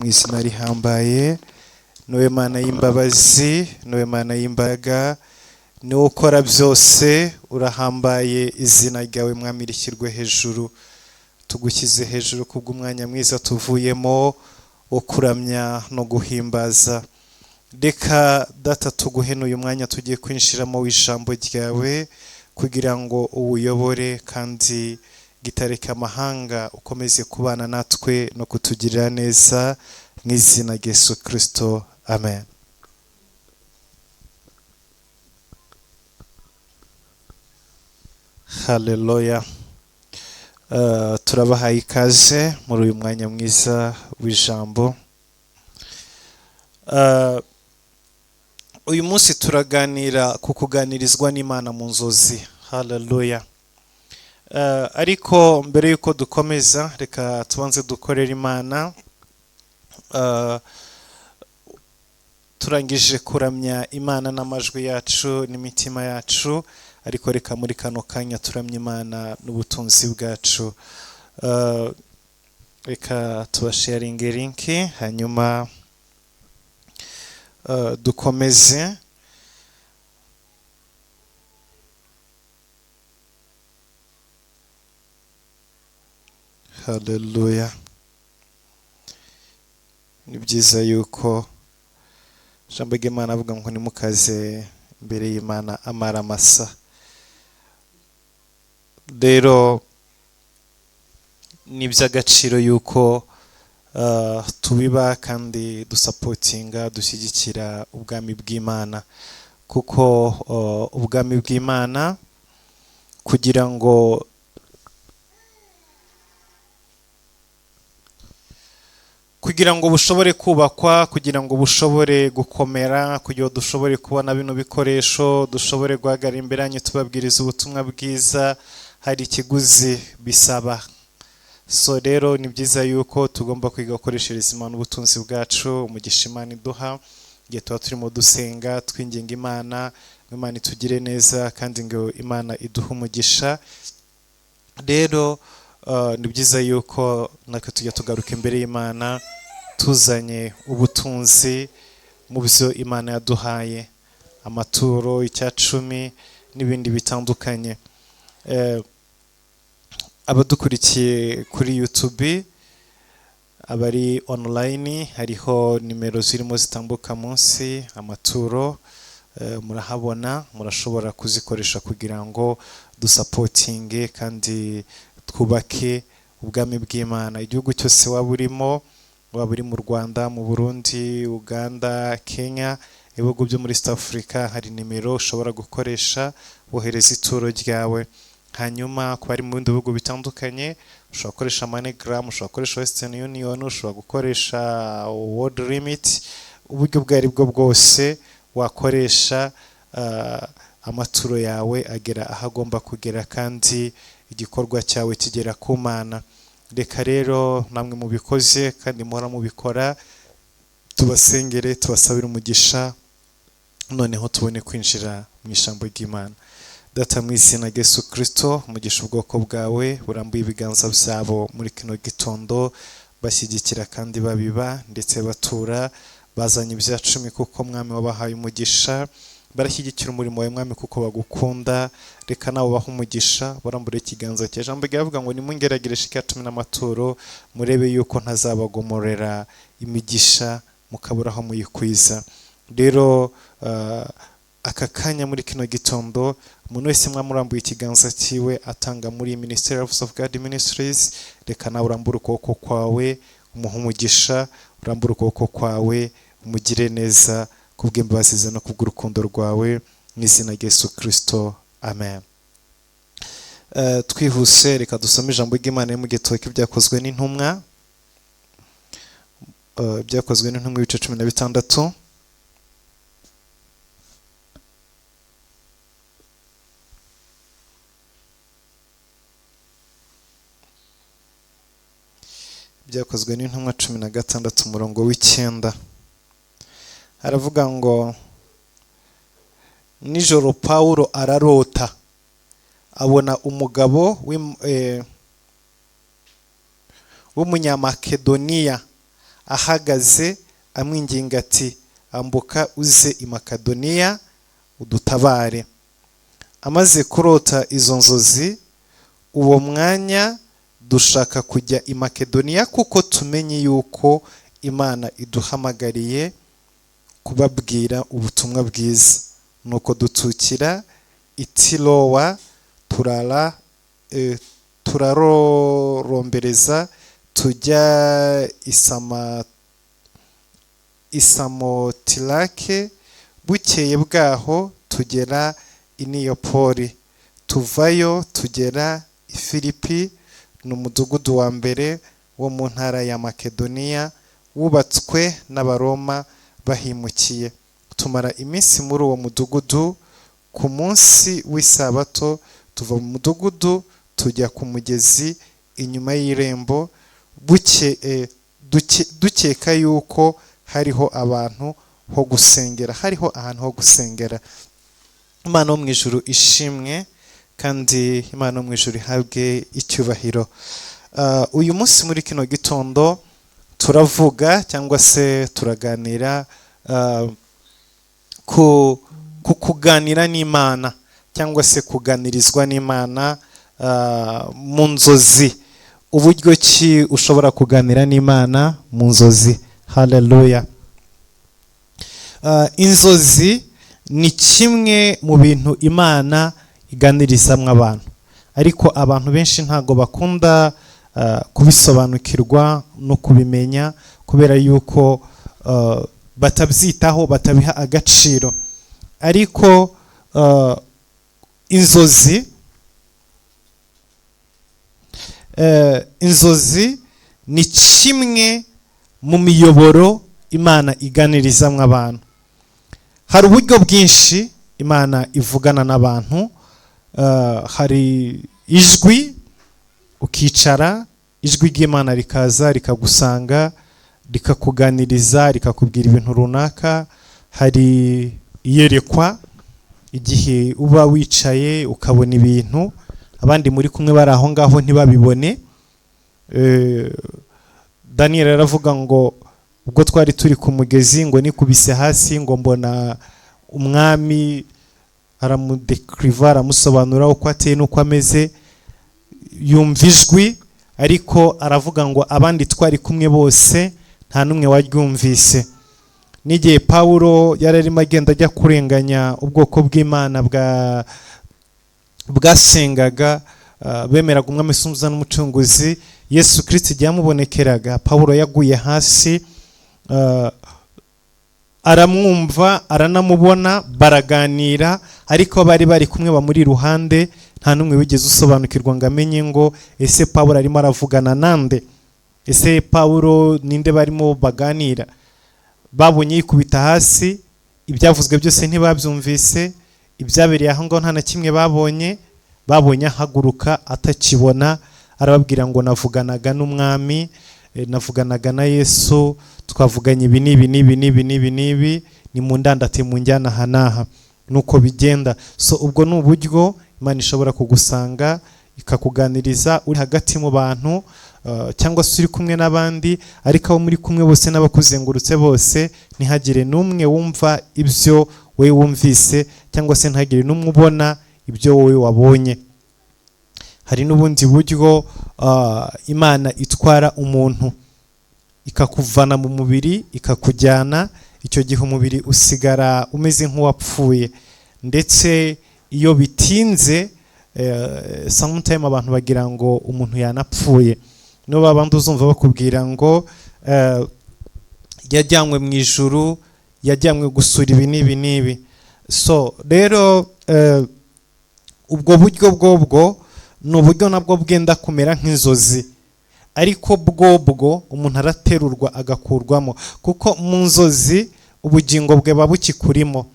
Mw'izina rihambaye niwe Mana y'imbabazi, niwe Mana y'imbaga, niwe ukora byose, urahambaye. Izina ryawe Mwami rishyirwe hejuru, tugushyize hejuru kubw'umwanya mwiza tuvuyemo wo kuramya no guhimbaza. Reka data tuguhe n'uyu mwanya tugiye kwinjiramo w'ijambo ryawe kugira ngo uwuyobore kandi gitareka amahanga ukomeze kubana natwe no kutugirira neza mu izina rya Yesu Kristo, amen. Haleluya. Turabahaye ikaze muri uyu mwanya mwiza w'ijambo. Uyu munsi turaganira ku kuganirizwa n'Imana mu nzozi. Haleluya. Ariko mbere yuko dukomeza, reka tubanze dukorera Imana. Turangije kuramya Imana n'amajwi yacu n'imitima yacu, ariko reka muri kano kanya turamya Imana n'ubutunzi bwacu. Reka tubasharinge linki hanyuma dukomeze. Haleluya. Ni byiza yuko ijambo ry'Imana avuga ngo ntimukaze imbere y'Imana amara masa. Rero ni iby'agaciro yuko tubiba kandi dusapotinga, dushyigikira ubwami bw'Imana, kuko ubwami bw'Imana kugira ngo bushobore kubakwa, kugira ngo bushobore gukomera, kugira ngo dushobore kubona bino bikoresho, dushobore guhagarara imbere yanyu tubabwiriza ubutumwa bwiza, hari ikiguzi bisaba. So rero ni byiza yuko tugomba kwiga gukoreshereza Imana ubutunzi bwacu, umugisha Imana iduha igihe tuba turimo dusenga twinginga Imana, Imana itugire neza kandi ngo Imana iduhe umugisha. Rero ni byiza yuko natwe tujya tugaruka imbere y'Imana tuzanye ubutunzi mu byo Imana yaduhaye, amaturo, icyacumi n'ibindi bitandukanye. Abadukurikiye kuri YouTube, abari online, hariho nimero zirimo zitambuka munsi, amaturo murahabona, murashobora kuzikoresha kugira ngo dusapotinge kandi twubake ubwami bw'Imana. Igihugu cyose waba urimo, waba uri mu Rwanda, mu Burundi, Uganda, Kenya, ibihugu byo muri East Africa, hari nimero ushobora gukoresha wohereza ituro ryawe. Hanyuma ku bari mu bindi bihugu bitandukanye, ushobora gukoresha MoneyGram, ushobora gukoresha Western Union, ushobora gukoresha World Remit, uburyo bwo ari bwo bwose wakoresha, amaturo yawe agera aho agomba kugera kandi igikorwa cyawe kigera ku Mana. Reka rero namwe mubikoze kandi muhora mubikora, tubasengere, tubasabire umugisha, noneho tubone kwinjira mu ijambo ry'Imana. Data mu izina rya Yesu Kristo, umugisha ubwoko bwawe, burambuye ibiganza byabo muri kino gitondo, bashyigikira kandi babiba ndetse batura, bazanye ibyacumi kuko Mwami wabahaye umugisha, barashyigikira umurimo wawe Mwami kuko bagukunda. Reka nawe ubahe umugisha, barambure ikiganza cyawe. Ijambo ryavuga ngo nimungeragereshe icyacumi n'amaturo, murebe yuko ntazabagomorera imigisha mukabura aho muyikwiza. Rero aka kanya muri kino gitondo, umuntu wese mwamurambuye ikiganza cyiwe atanga muri Ministry of God Ministries, reka nawe urambure ukuboko kwawe umuhe umugisha, urambure ukuboko kwawe umugire neza kubw'imbabazi ze no kubw'urukundo rwawe mu izina rya Yesu Kristo, amen. Twihuse reka dusome ijambo ry'Imana mu gitabo cy'ibyakozwe n'intumwa, ibyakozwe n'intumwa ibice 16. Byakozwe n'intumwa 16 umurongo w'9. Aravuga ngo nijoro Pawulo ararota abona umugabo w'umunyamakedoniya ahagaze amwinginga ati ambuka uze i Makedoniya udutabare. Amaze kurota izo nzozi, uwo mwanya dushaka kujya i Makedoniya kuko tumenye yuko Imana iduhamagariye kubabwira ubutumwa bwiza. Nuko dutukira i Tirowa turarorombereza tujya Isamotirake. Bukeye bwaho tugera i Niyopoli, tuvayo tugera i Filipi, ni umudugudu wa mbere wo mu ntara ya Makedoniya wubatswe n'Abaroma bahimukiye. Tumara iminsi muri uwo mudugudu. Ku munsi w'isabato tuva mu mudugudu tujya ku mugezi inyuma y'irembo, dukeka yuko hariho ahantu ho gusengera. Imana yo mu ijuru ishimwe, kandi Imana yo mu ijuru ihabwe icyubahiro. Uyu munsi muri kino gitondo turavuga cyangwa se turaganira ku kuganira n'Imana cyangwa se kuganirizwa n'Imana mu nzozi. Uburyo ki ushobora kuganira n'Imana mu nzozi? Haleluya. Inzozi ni kimwe mu bintu Imana iganirizamwo abantu, ariko abantu benshi ntago bakunda kubisobanukirwa no kubimenya kubera yuko batabyitaho, batabiha agaciro. Ariko inzozi ni kimwe mu miyoboro Imana iganirizamwo abantu. Hari uburyo bwinshi Imana ivugana n'abantu. Hari ijwi, ukicara, ijwi ry'Imana rikaza rikagusanga, rikakuganiriza, rikakubwira ibintu runaka. Hari iyerekwa, igihe uba wicaye ukabona ibintu abandi muri kumwe bari aho ngaho ntibabibone. Daniel aravuga ngo ubwo twari turi ku mugezi ngo nikubise hasi ngo mbona umwami, aramudekriva, aramusobanura uko ateye n'uko ameze, yumva ijwi, ariko aravuga ngo abandi twari kumwe bose nta n'umwe waryumvise. N'igihe Pawulo yararimo agenda ajya kurenganya ubwoko bw'Imana bwasengaga, bemeraga umwami Yesu n'umucunguzi, Yesu Kristo igihe yamubonekeraga, Pawulo yaguye hasi, aramwumva, aranamubona, baraganira, ariko bari kumwe bamuri iruhande nta n'umwe wigeze usobanukirwa ngo amenye ngo ese Pawulo arimo aravugana nande, ese Pawulo ninde barimo baganira. Babonye yikubita hasi, ibyavuzwe byose ntibabyumvise, ibyabereye aho ngaho nta na kimwe babonye ahaguruka atakibona, arababwira ngo navuganaga n'umwami, navuganaga na Yesu, twavuganye ibi n'ibi, ni mu ndandate mu njyana aha n'aha. Nuko bigenda. So ubwo ni uburyo Imana ishobora kugusanga ikakuganiriza uri hagati mu bantu, cyangwa se uri kumwe n'abandi, ariko abo muri kumwe bose n'abakuzengurutse bose ntihagire n'umwe wumva ibyo wowe wumvise, cyangwa se ntihagire n'umwe ubona ibyo wowe wabonye. Hari n'ubundi buryo Imana itwara umuntu ikakuvana mu mubiri ikakujyana, icyo gihe umubiri usigara umeze nk'uwapfuye. Ndetse iyo bitinze, sometime abantu bagira ngo umuntu yanapfuye. Nibo babandi uzumva bakubwira ngo yajyanywe mu ijuru, yajyanywe gusura ibi n'ibi. So rero ubwo buryo bwobwo ni uburyo nabwo bwenda kumera nk'inzozi, ariko bwobwo umuntu araterurwa agakurwamo, kuko mu nzozi ubugingo bwe babukikurimo.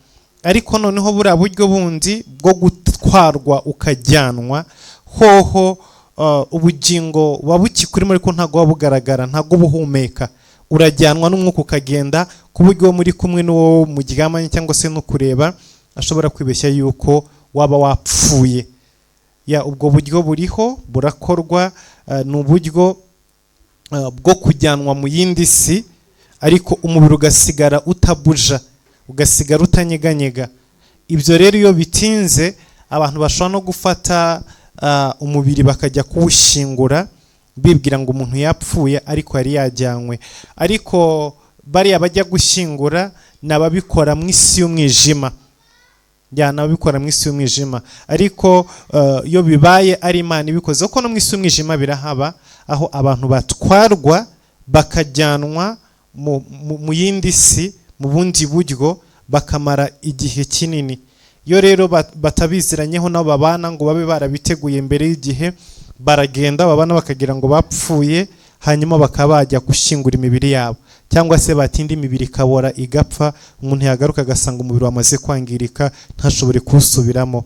Ariko noneho buriya buryo bundi bwo gutwarwa ukajyanwa hoho, ubugingo wabukikurimo ariko ntago wabugaragara, ntago buhumeka, urajyanwa n'umwuka ukagenda, ku buryo muri kumwe n'uwo muryamanye cyangwa se no kureba ashobora kwibeshya yuko waba wapfuye. Ubwo buryo buriho, burakorwa, ni uburyo bwo kujyanwa mu yindi si, ariko umubiri ugasigara utabuja, ugasigara utanyeganyega. Ibyo rero iyo bitinze abantu bashobora no gufata umubiri bakajya kuwushingura bibwira ngo umuntu yapfuye ariko yari yajyanywe. Ariko bariya bajya gushyingura n'ababikora mu isi y'umwijima, n'ababikora mu isi y'umwijima. Ariko iyo bibaye ari Imana ibikoze, kuko no mu isi y'umwijima birahaba aho abantu batwarwa bakajyanwa mu yindi si mu bundi buryo bakamara igihe kinini. Iyo rero batabiziranyeho nabo babana ngo babe barabiteguye mbere y'igihe, baragenda babana bakagira ngo bapfuye, hanyuma bakaba bajya gushyingura imibiri yabo, cyangwa se batinda imibiri ikabora igapfa, umuntu yagaruka agasanga umubiri wamaze kwangirika ntashobore kuwusubiramo.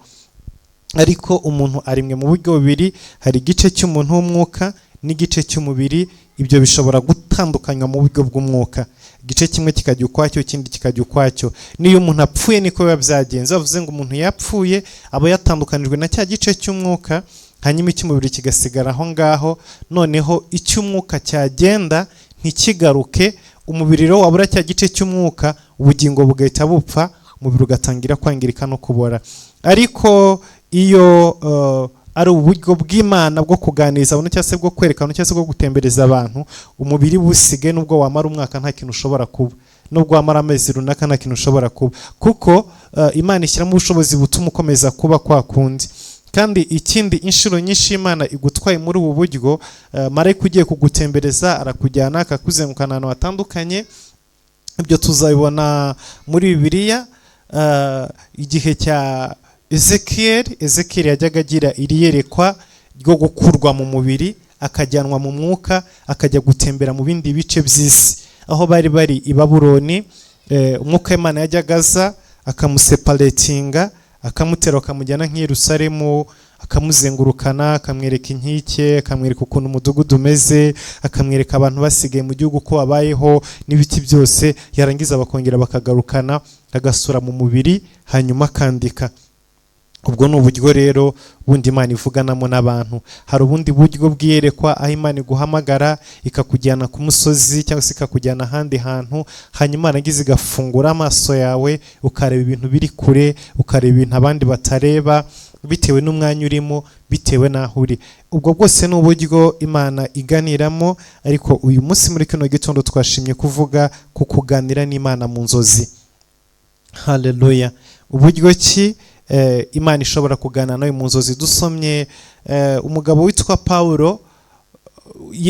Ariko umuntu arimwe mu buryo bubiri, hari igice cy'umuntu w'umwuka n'igice cy'umubiri. Ibyo bishobora gutandukanywa mu buryo bw'umwuka, igice kimwe kikajya ukwacyo, ikindi kikajya ukwacyo. Niyo umuntu apfuye niko biba byagenze. Bavuze ngo umuntu yapfuye aba yatandukanijwe na cya gice cy'umwuka, hanyuma icy'umubiri kigasigara aho ngaho. Noneho icy'umwuka cyagenda ntikigaruke, umubiri rero wabura cya gice cy'umwuka, ubugingo bugahita bupfa, umubiri ugatangira kwangirika no kubora. Ariko iyo ari uburyo bw'Imana bwo kuganiriza abantu cyangwa se bwo kwerekana cyangwa se bwo gutembereza abantu, umubiri busige nubwo wamara umwaka nta kintu ushobora kuba, nubwo wamara amezi runaka nta kintu ushobora kuba, kuko Imana ishyiramo ubushobozi butuma ukomeza kuba kwa kundi. Kandi ikindi, inshuro nyinshi Imana igutwaye muri ubu buryo, marayika ugiye kugutembereza arakujyana akakuzengukana ahantu hatandukanye. Ibyo tuzabibona muri Bibiliya. Igihe cya Ezekiel yajyaga agira iri yerekwa ryo gukurwa mu mubiri akajyanwa mu mwuka, akajya gutembera mu bindi bice by'isi. Aho bari i Babuloni, umwuka w'Imana yajyaga aza akamuseparatinga, akamutera akamujyana nk'i Yerusalemu, akamuzengurukana, akamwereka inkike, akamwereka ukuntu umudugudu umeze, akamwereka abantu basigaye mu gihugu ko babayeho n'ibiti byose. Yarangiza bakongera bakagarukana, agasura mu mubiri, hanyuma akandika. Ubwo ni uburyo rero bundi Imana ivuganamo n'abantu. Hari ubundi buryo bwiyerekwa aho Imana iguhamagara ikakujyana ku musozi cyangwa se ikakujyana ahandi hantu, hanyuma yarangiza igafungura amaso yawe ukareba ibintu biri kure, ukareba ibintu abandi batareba, bitewe n'umwanya urimo, bitewe n'aho uri. Ubwo bwose ni uburyo Imana iganiramo. Ariko uyu munsi muri kino gitondo twashimye kuvuga ku kuganira n'Imana mu nzozi. Haleluya. Uburyo ki Imana ishobora kuganira nawe mu nzozi? Dusomye umugabo witwa Pawulo,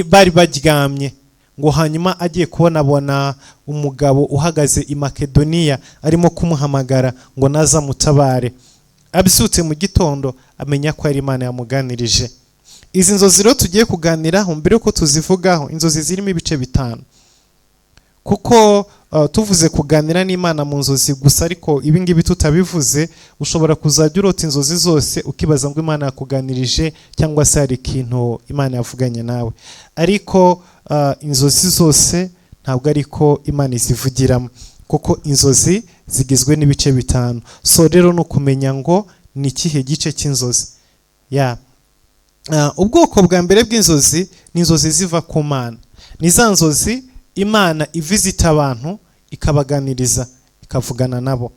bari baryamye ngo hanyuma agiye kubona umugabo uhagaze i Makedoniya arimo kumuhamagara ngo naza mutabare. Abyutse mu gitondo amenya ko ari Imana yamuganirije. Izi nzozi rero tugiye kuganiraho, mbere yuko tuzivugaho, inzozi zirimo ibice bitanu. Kuko tuvuze kuganira n'Imana mu nzozi gusa, ariko ibi ngibi tutabivuze ushobora kuzajya urota inzozi zose ukibaza ngo Imana yakuganirije cyangwa se hari ikintu Imana yavuganye nawe. Ariko inzozi zose ntabwo ariko Imana izivugiramo, kuko inzozi zigizwe n'ibice bitanu. So rero no kumenya ngo ni ikihe gice cy'inzozi. Ubwoko bwa mbere bw'inzozi ni inzozi ziva ku Mana. Ni za nzozi Imana ivizita abantu ikabaganiriza, ikavugana nabo,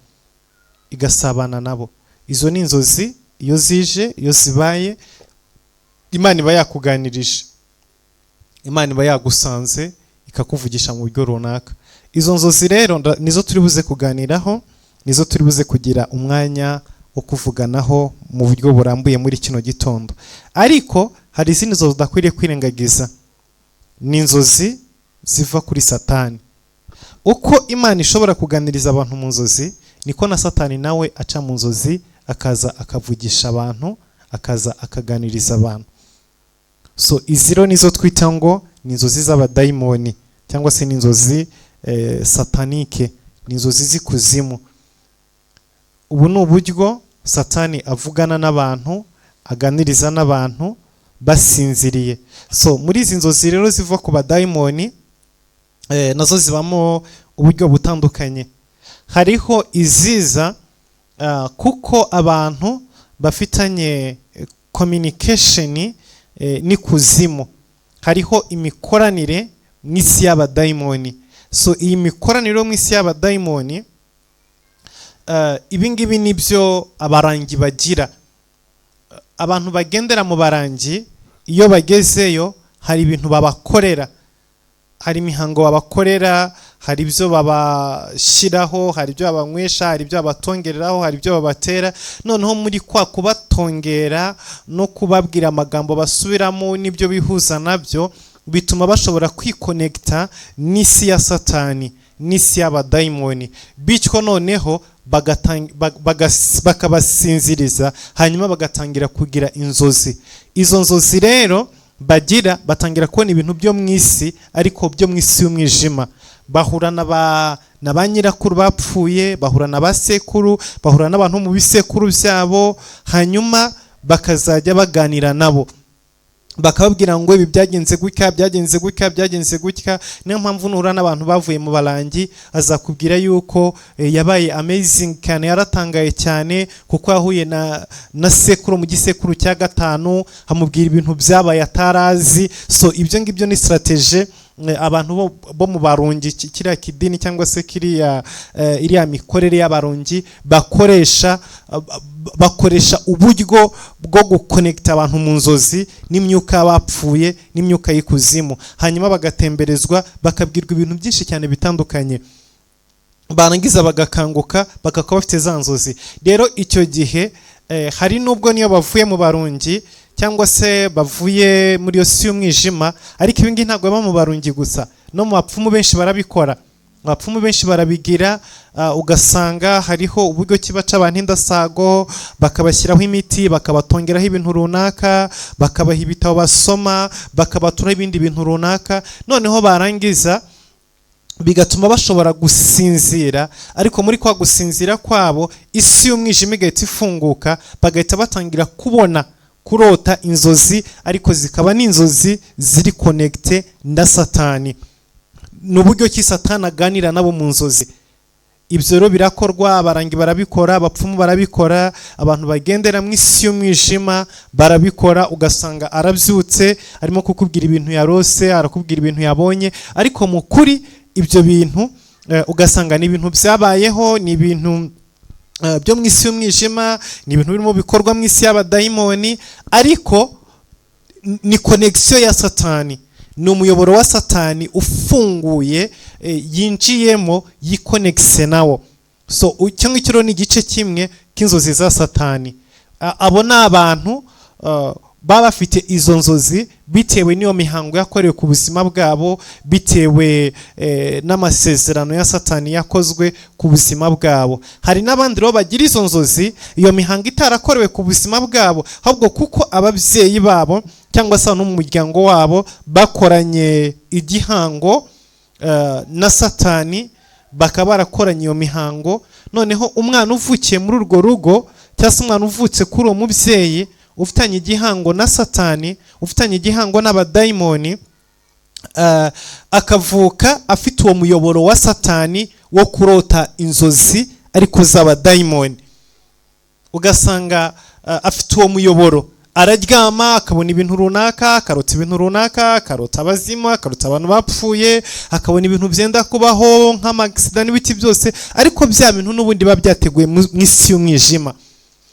igasabana nabo. Izo ni inzozi iyo zije, iyo zibaye, Imana iba yakuganirije, Imana iba yagusanze ikakuvugisha mu buryo runaka. Izo nzozi rero nizo turi buze kuganiraho, nizo turi buze kugira umwanya wo kuvuganaho mu buryo burambuye muri kino gitondo. Ariko hari izindi nzozi udakwiriye kwirengagiza. Ni inzozi ziva kuri Satani. Uko Imana ishobora kuganiriza abantu mu nzozi, niko na Satani nawe aca mu nzozi akaza akavugisha abantu, akaza akaganiriza abantu. So iziro nizo twita ngo ni inzozi z'abadayimoni cyangwa se ni inzozi satanike, ni inzozi z'ikuzimu. Ubu ni uburyo Satani avugana n'abantu, aganiriza n'abantu basinziriye. So muri izi nzozi rero ziva ku badayimoni, nazo zibamo uburyo butandukanye. Hariho iziza kuko abantu bafitanye communication n'ikuzimu. Hariho imikoranire n'isi y'abadayimoni. So iyi mikoranire yo mu isi y'abadayimoni, ibi ngibi nibyo abarangi bagira. Abantu bagendera mu barangi iyo bagezeyo hari ibintu babakorera, hari imihango babakorera, hari ibyo babashiraho, hari ibyo babanywesha, hari ibyo babatongereraho, hari ibyo babatera. Noneho muri kwa kubatongera no kubabwira amagambo basubiramo n'ibyo bihuza nabyo, bituma bashobora kwikonekta n'isi ya Satani, n'isi y'abadayimoni, bityo noneho bakabasinziriza, hanyuma bagatangira kugira inzozi. Izo nzozi rero bagira, batangira kubona ibintu byo mu isi, ariko byo mu isi y'umwijima. Bahura na ba nyirakuru bapfuye, bahura na basekuru, bahura n'abantu mu bisekuru byabo, hanyuma bakazajya baganira nabo, bakababwira ngo ibi byagenze gutya, byagenze gutya, byagenze gutya. Niyo mpamvu nuhura n'abantu bavuye mu barangi, azakubwira yuko yabaye amazing cyane, yaratangaye cyane kuko yahuye na sekuru mu gisekuru cya 5, hamubwira ibintu byabaye atarazi. So ibyo ngibyo ni strategy abantu bo mu barungi, kiriya kidini cyangwa se iriya mikorere y'abarungi bakoresha uburyo bwo gukonekta abantu mu nzozi n'imyuka bapfuye, n'imyuka y'ikuzimu, hanyuma bagatemberezwa, bakabwirwa ibintu byinshi cyane bitandukanye, barangiza bagakanguka, bakaba bafite za nzozi. Rero icyo gihe hari nubwo niyo bavuye mu barungi cyangwa se bavuye muri yo si y'umwijima, ariko ibi ngibi ntabwo baba mu barungi gusa, no mu bapfumu benshi barabikora. Abapfumu benshi barabigira, ugasanga hariho uburyo kibaca abantu indasago, bakabashyiraho imiti, bakabatongeraho ibintu runaka, bakabaha ibitabo basoma, bakabaturaho ibindi bintu runaka. Noneho barangiza bigatuma bashobora gusinzira, ariko muri kwa gusinzira kwabo isi y'umwijima igahita ifunguka, bagahita batangira kurota inzozi, ariko zikaba n'inzozi ziri connecte na Satani. N'uburyo ki Satani aganira nabo mu nzozi. Ibyo rero birakorwa, abarangi barabikora, abapfumu barabikora, abantu bagendera mu isi y'umwijima barabikora. Ugasanga arabyutse arimo kukubwira ibintu yarose, arakubwira ibintu yabonye, ariko mu kuri ibyo bintu ugasanga ni ibintu byabayeho, ni ibintu byo mu isi y'umwijima, ni ibintu birimo bikorwa mu isi y'abadayimoni, ariko ni connection ya Satani, ni umuyoboro wa Satani ufunguye, yinjiyemo, yikonekise nawo. So icyo ngicyo ni igice kimwe k'inzozi za Satani. Abo ni abantu baba bafite izo nzozi bitewe n'iyo mihango yakorewe ku buzima bwabo, bitewe n'amasezerano ya Satani yakozwe ku buzima bwabo. Hari n'abandi rero bagira izo nzozi, iyo mihango itarakorewe ku buzima bwabo, ahubwo kuko ababyeyi babo cyangwa se no mu muryango wabo bakoranye igihango na Satani, bakaba barakoranye iyo mihango. Noneho umwana uvukiye muri urwo rugo, cyangwa se umwana uvutse kuri uwo mubyeyi ufitanye igihango na Satani, ufitanye igihango n'abadayimoni, akavuka afite uwo muyoboro wa Satani wo kurota inzozi ariko z'abadayimoni. Ugasanga afite uwo muyoboro, araryama akabona ibintu runaka, akarota ibintu runaka, akarota abazimu, akarota abantu bapfuye, akabona ibintu byenda kubaho nk'amagisida n'ibiti byose, ariko bya bintu n'ubundi biba byateguye mu isi y'umwijima.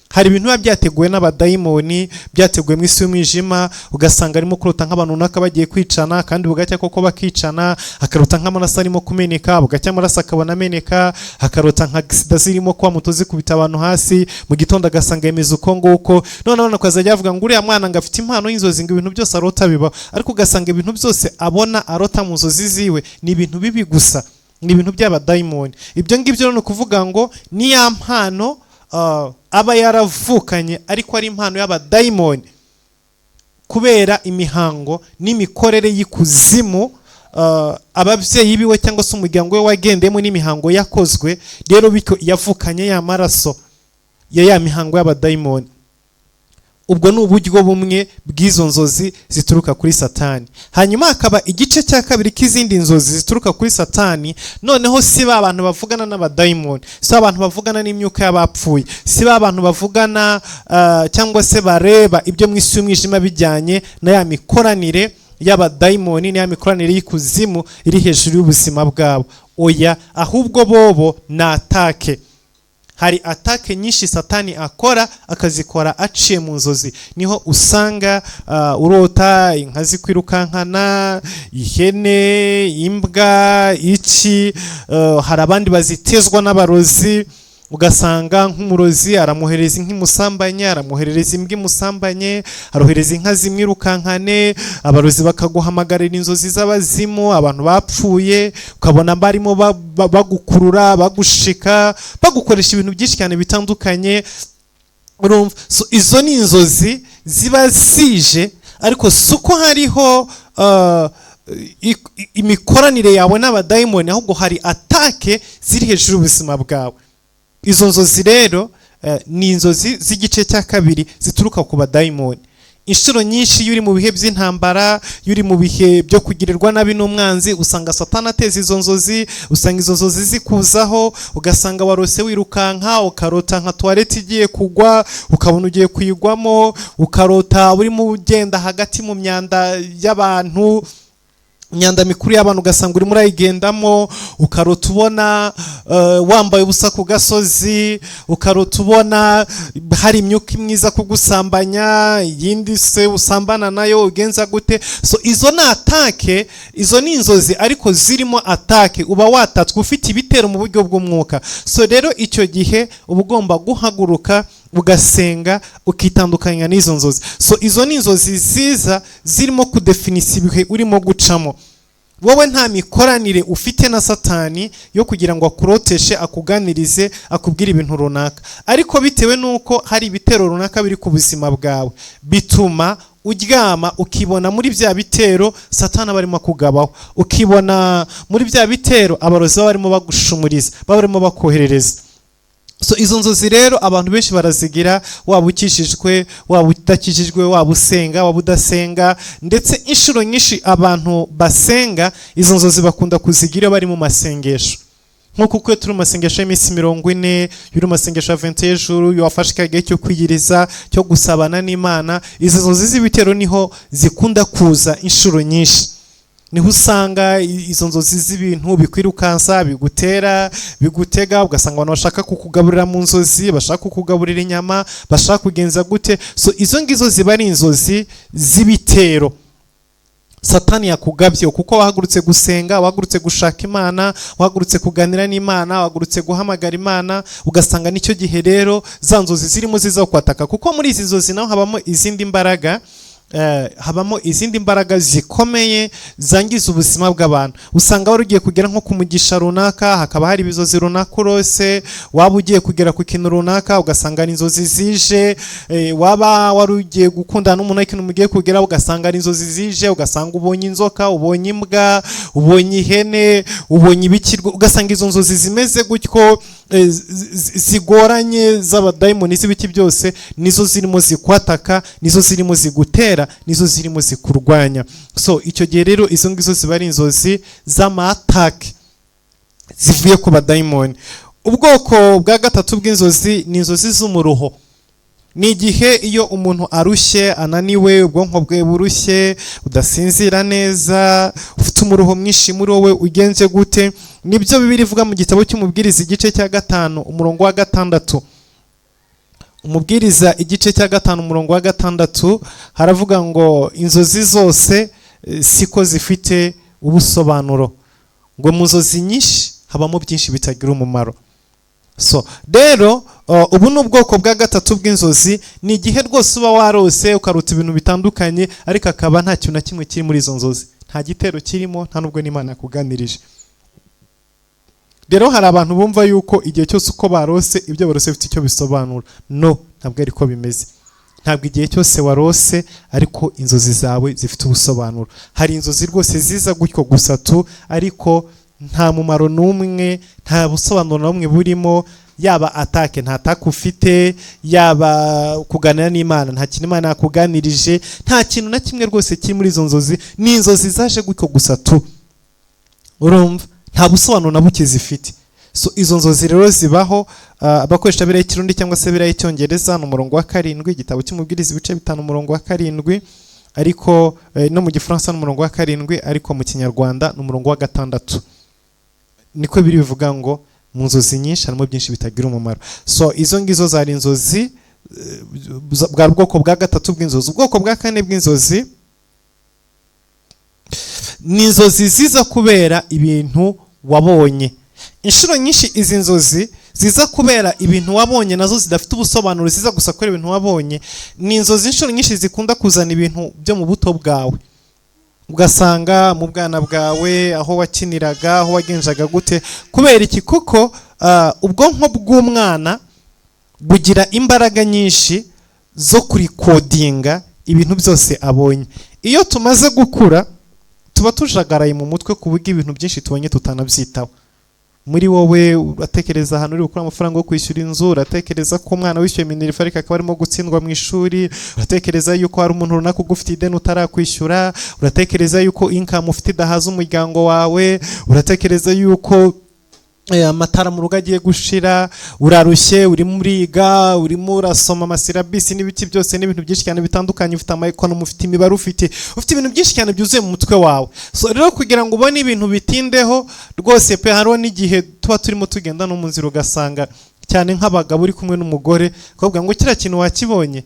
Hari ibintu biba byateguwe n'abadayimoni, byateguwe mu isi y'umwijima. Ugasanga arimo kurota nk'abantu runaka bagiye kwicana, kandi bugacya koko bakicana, akarota nk'amaraso arimo kumeneka, bugacya amaraso akabona ameneka, akarota nka gisida zirimo kuba muto zikubita abantu hasi, mu gitondo agasanga yemeza uko nguko. None akazajya avuga ngo uriya mwana ngo afite impano y'inzozi, ngo ibintu byose arota bibaho, ariko ugasanga ibintu byose abona arota mu nzozi ziwe ni ibintu bibi gusa, ni ibintu by'abadayimoni. Ibyo ngibyo ni ukuvuga ngo ni ya mpano aba yaravukanye, ariko ari impano y'abadayimoni kubera imihango n'imikorere y'ikuzimu ababyeyi biwe cyangwa se umuryango we wagendemo n'imihango yakozwe. Rero bityo yavukanye ya maraso ya mihango y'abadayimoni. Ubwo ni uburyo bumwe bw'izo nzozi zituruka kuri Satani. Hanyuma hakaba igice cya kabiri k'izindi nzozi zituruka kuri Satani. Noneho si ba abantu bavugana n'abadayimoni, si abantu bavugana n'imyuka y'abapfuye, si ba abantu bavugana cyangwa se bareba ibyo mu isi y'umwijima bijyanye na ya mikoranire y'abadayimoni niya mikoranire y'ikuzimu iri hejuru y'ubuzima bwabo. Oya, ahubwo bobo na atake. Hari atake nyinshi Satani akora, akazikora aciye mu nzozi. Niho usanga urota inka zikwirukankana, ihene, imbwa, iki, hari abandi bazitezwa n'abarozi, ugasanga nk'umurozi aramuhereza inka imusambanye, aramuhereza imbwa imusambanye, arohereza inka zimwirukankane, abarozi bakaguhamagarira inzozi z'abazimu, abantu bapfuye, ukabona barimo bagukurura, bagushika, bagukoresha ibintu byinshi cyane bitandukanye. Urumva, so izo ni inzozi ziba zije, ariko suko hariho imikoranire yawe n'abadayimoni, ahubwo hari atake ziri hejuru y'ubuzima bwawe. Izo nzozi rero ni inzozi z'igice cya kabiri zituruka ku badayimoni. Inshuro nyinshi yuri mu bihe by'intambara, yuri mu bihe byo kugirirwa nabi n'umwanzi, usanga Satani ateza izo nzozi, usanga izo nzozi zikuzaho, ugasanga warose wirukanka, ukarota nka toilette igiye kugwa, ukabona ugiye kuyigwamo, ukarota urimo ugenda hagati mu myanda y'abantu, imyanda mikuru y'abantu, ugasanga urimo urayigendamo, ukarota ubona wambaye ubusa ku gasozi, ukarota ubona hari imyuka myiza kugusambanya, yindi se usambana nayo ugenza gute. So izo ni atake, izo ni inzozi ariko zirimo atake, uba watatswe ufite ibitero mu buryo bw'umwuka. So rero icyo gihe uba ugomba guhaguruka ugasenga ukitandukanya n'izo nzozi. So izo ni inzozi ziza zirimo kudefinisa ibihe urimo gucamo. Wowe nta mikoranire ufite na Satani yo kugira ngo akuroteshe, akuganirize, akubwire ibintu runaka, ariko bitewe nuko hari ibitero runaka biri ku buzima bwawe, bituma uryama ukibona muri bya bitero Satani barimo kugabaho, ukibona muri bya bitero abarozi barimo bagushumuriza, barimo bakoherereza. So izo nzozi rero abantu benshi barazigira, waba ukishijwe, waba udakishijwe, waba usenga, waba udasenga, ndetse inshuro nyinshi abantu basenga izo nzozi bakunda kuzigira bari mu masengesho. Nkuko kwe turi mu masengesho y'iminsi 40, yuri mu masengesho ya 20 y'ijuru, yafashe igihe cyo kwiyiriza, cyo gusabana n'Imana. Izo nzozi z'ibitero niho zikunda kuza inshuro nyinshi. Niho usanga izo nzozi z'ibintu bikwirukansa, bigutega, ugasanga abantu bashaka kukugaburira mu nzozi, bashaka kukugaburira inyama, bashaka kugenza gute. So izo ngizo ziba ari inzozi z'ibitero Satani yakugabye, kuko wahagurutse gusenga, wahagurutse gushaka Imana, wahagurutse kuganira n'Imana, wahagurutse guhamagara Imana, ugasanga nicyo gihe rero za nzozi zirimo ziza kwataka. Kuko muri izi nzozi naho habamo izindi mbaraga, habamo izindi mbaraga zikomeye zangiza ubuzima bw'abantu. Usanga wari ugiye kugera nko kumugisha runaka, hakaba hari ibizozi runaka urose, waba ugiye kugera ku kintu runaka ugasanga ari inzozi zije, waba wari ugiye gukundana n'umuntu ikintu mugiye kugera ugasanga ari inzozi zije, ugasanga ubonye inzoka, ubonye imbwa, ubonye ihene, ubonye ibikirwa, ugasanga izo nzozi zimeze gutyo zigoranye z'abadayimoni z'ibiki byose nizo zirimo zikwataka, nizo zirimo zigutera, nizo zirimo zikurwanya. So icyo gihe rero izo ngizo ziba ari inzozi z'amatake zivuye ku badayimoni. Ubwoko bwa gatatu bw'inzozi ni inzozi z'umuruho. Ni igihe iyo umuntu arushye, ananiwe, ubwonko bwe burushye, udasinzira neza, ufite umuruho mwinshi muri wowe, ugenze gute? Nibyo Bibiliya ivuga mu gitabo cy'Umubwiriza igice cya 5 umurongo wa 6. Umubwiriza igice cya 5 umurongo wa 6 haravuga ngo inzozi zose siko zifite ubusobanuro, ngo mu nzozi nyinshi habamo byinshi bitagira umumaro. So rero ubu ni ubwoko bwa gatatu bw'inzozi. Ni igihe rwose uba warose ukaruta ibintu bitandukanye, ariko akaba nta kintu na kimwe kiri muri izo nzozi, nta gitero kirimo, nta nubwo n'Imana yakuganirije. Rero hari abantu bumva yuko igihe cyose uko barose ibyo barose bifite icyo bisobanura. No, ntabwo ariko bimeze. Ntabwo igihe cyose warose ariko inzozi zawe zifite ubusobanuro. Hari inzozi rwose ziza gutyo gusa tu, ariko nta mumaro n'umwe, nta busobanuro n'umwe burimo. Yaba atake, nta atake ufite, yaba kuganira n'Imana, nta kintu Imana yakuganirije, nta kintu na kimwe rwose kiri muri izo nzozi. Ni inzozi zaje gutyo gusa tu, urumva, nta busobanuro na buke zifite. So izo nzozi rero zibaho. Abakoresha Bibiliya y'Ikirundi cyangwa se Bibiliya y'Icyongereza, no murongo wa 7, igitabo cy'Umubwiriza ibice 5 umurongo wa 7, ariko no mu gifaransa n'umurongo wa 7 ariko mu kinyarwanda n'umurongo wa 6 niko biri bivuga ngo mu nzozi nyinshi harimo byinshi bitagira umumaro. So izo ngizo zari inzozi bwa bwoko bwa 3 bw'inzozi. Ubwoko bwa 4 bw'inzozi ni inzozi ziza kubera ibintu wabonye. Inshuro nyinshi izi nzozi ziza kubera ibintu wabonye nazo zidafite ubusobanuro, ziza gusa kubera ibintu wabonye. Ni inzozi inshuro nyinshi zikunda kuzana ibintu byo mu buto bwawe, ugasanga mu bwana bwawe aho wakiniraga, aho wagenjaga gute. Kubera iki? Kuko ubwonko bw'umwana bugira imbaraga nyinshi zo kurikodinga ibintu byose abonye. Iyo tumaze gukura tuba tujagaraye mu mutwe ku buryo ibintu byinshi tubonye tutanabyitaho. Muri wowe uratekereza ahantu uri gukura amafaranga yo kwishyura inzu, uratekereza ko umwana wishyuye minerivare akaba arimo gutsindwa mu ishuri, uratekereza yuko hari umuntu runaka ugufite ideni utarakwishyura, uratekereza yuko income ufite idahaza umuryango wawe, uratekereza yuko amatara mu rugo agiye gushira, urarushye, urimo uriga, urimo urasoma amasirabisi n'ibiti byose n'ibintu byinshi cyane bitandukanye, ufite amaekonomi, ufite imibare, ufite ibintu byinshi cyane byuzuye mu mutwe wawe. So rero kugira ngo ubone ibintu bitindeho rwose pe, hariho n'igihe tuba turimo tugenda no mu nzira ugasanga cyane nk'abagabo uri kumwe n'umugore akavuga ngo kiriya kintu wakibonye,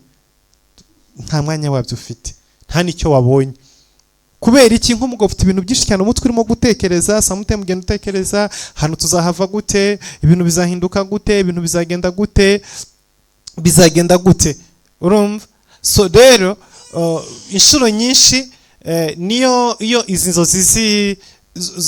nta mwanya wabyo ufite, nta nicyo wabonye. Kubera iki? Nk'umugabo ufite ibintu byinshi cyane umutwe urimo gutekereza, samute mugenda utekereza hano tuzahava gute, ibintu bizahinduka gute, ibintu bizagenda gute, urumva? So rero inshuro nyinshi niyo izi nzozi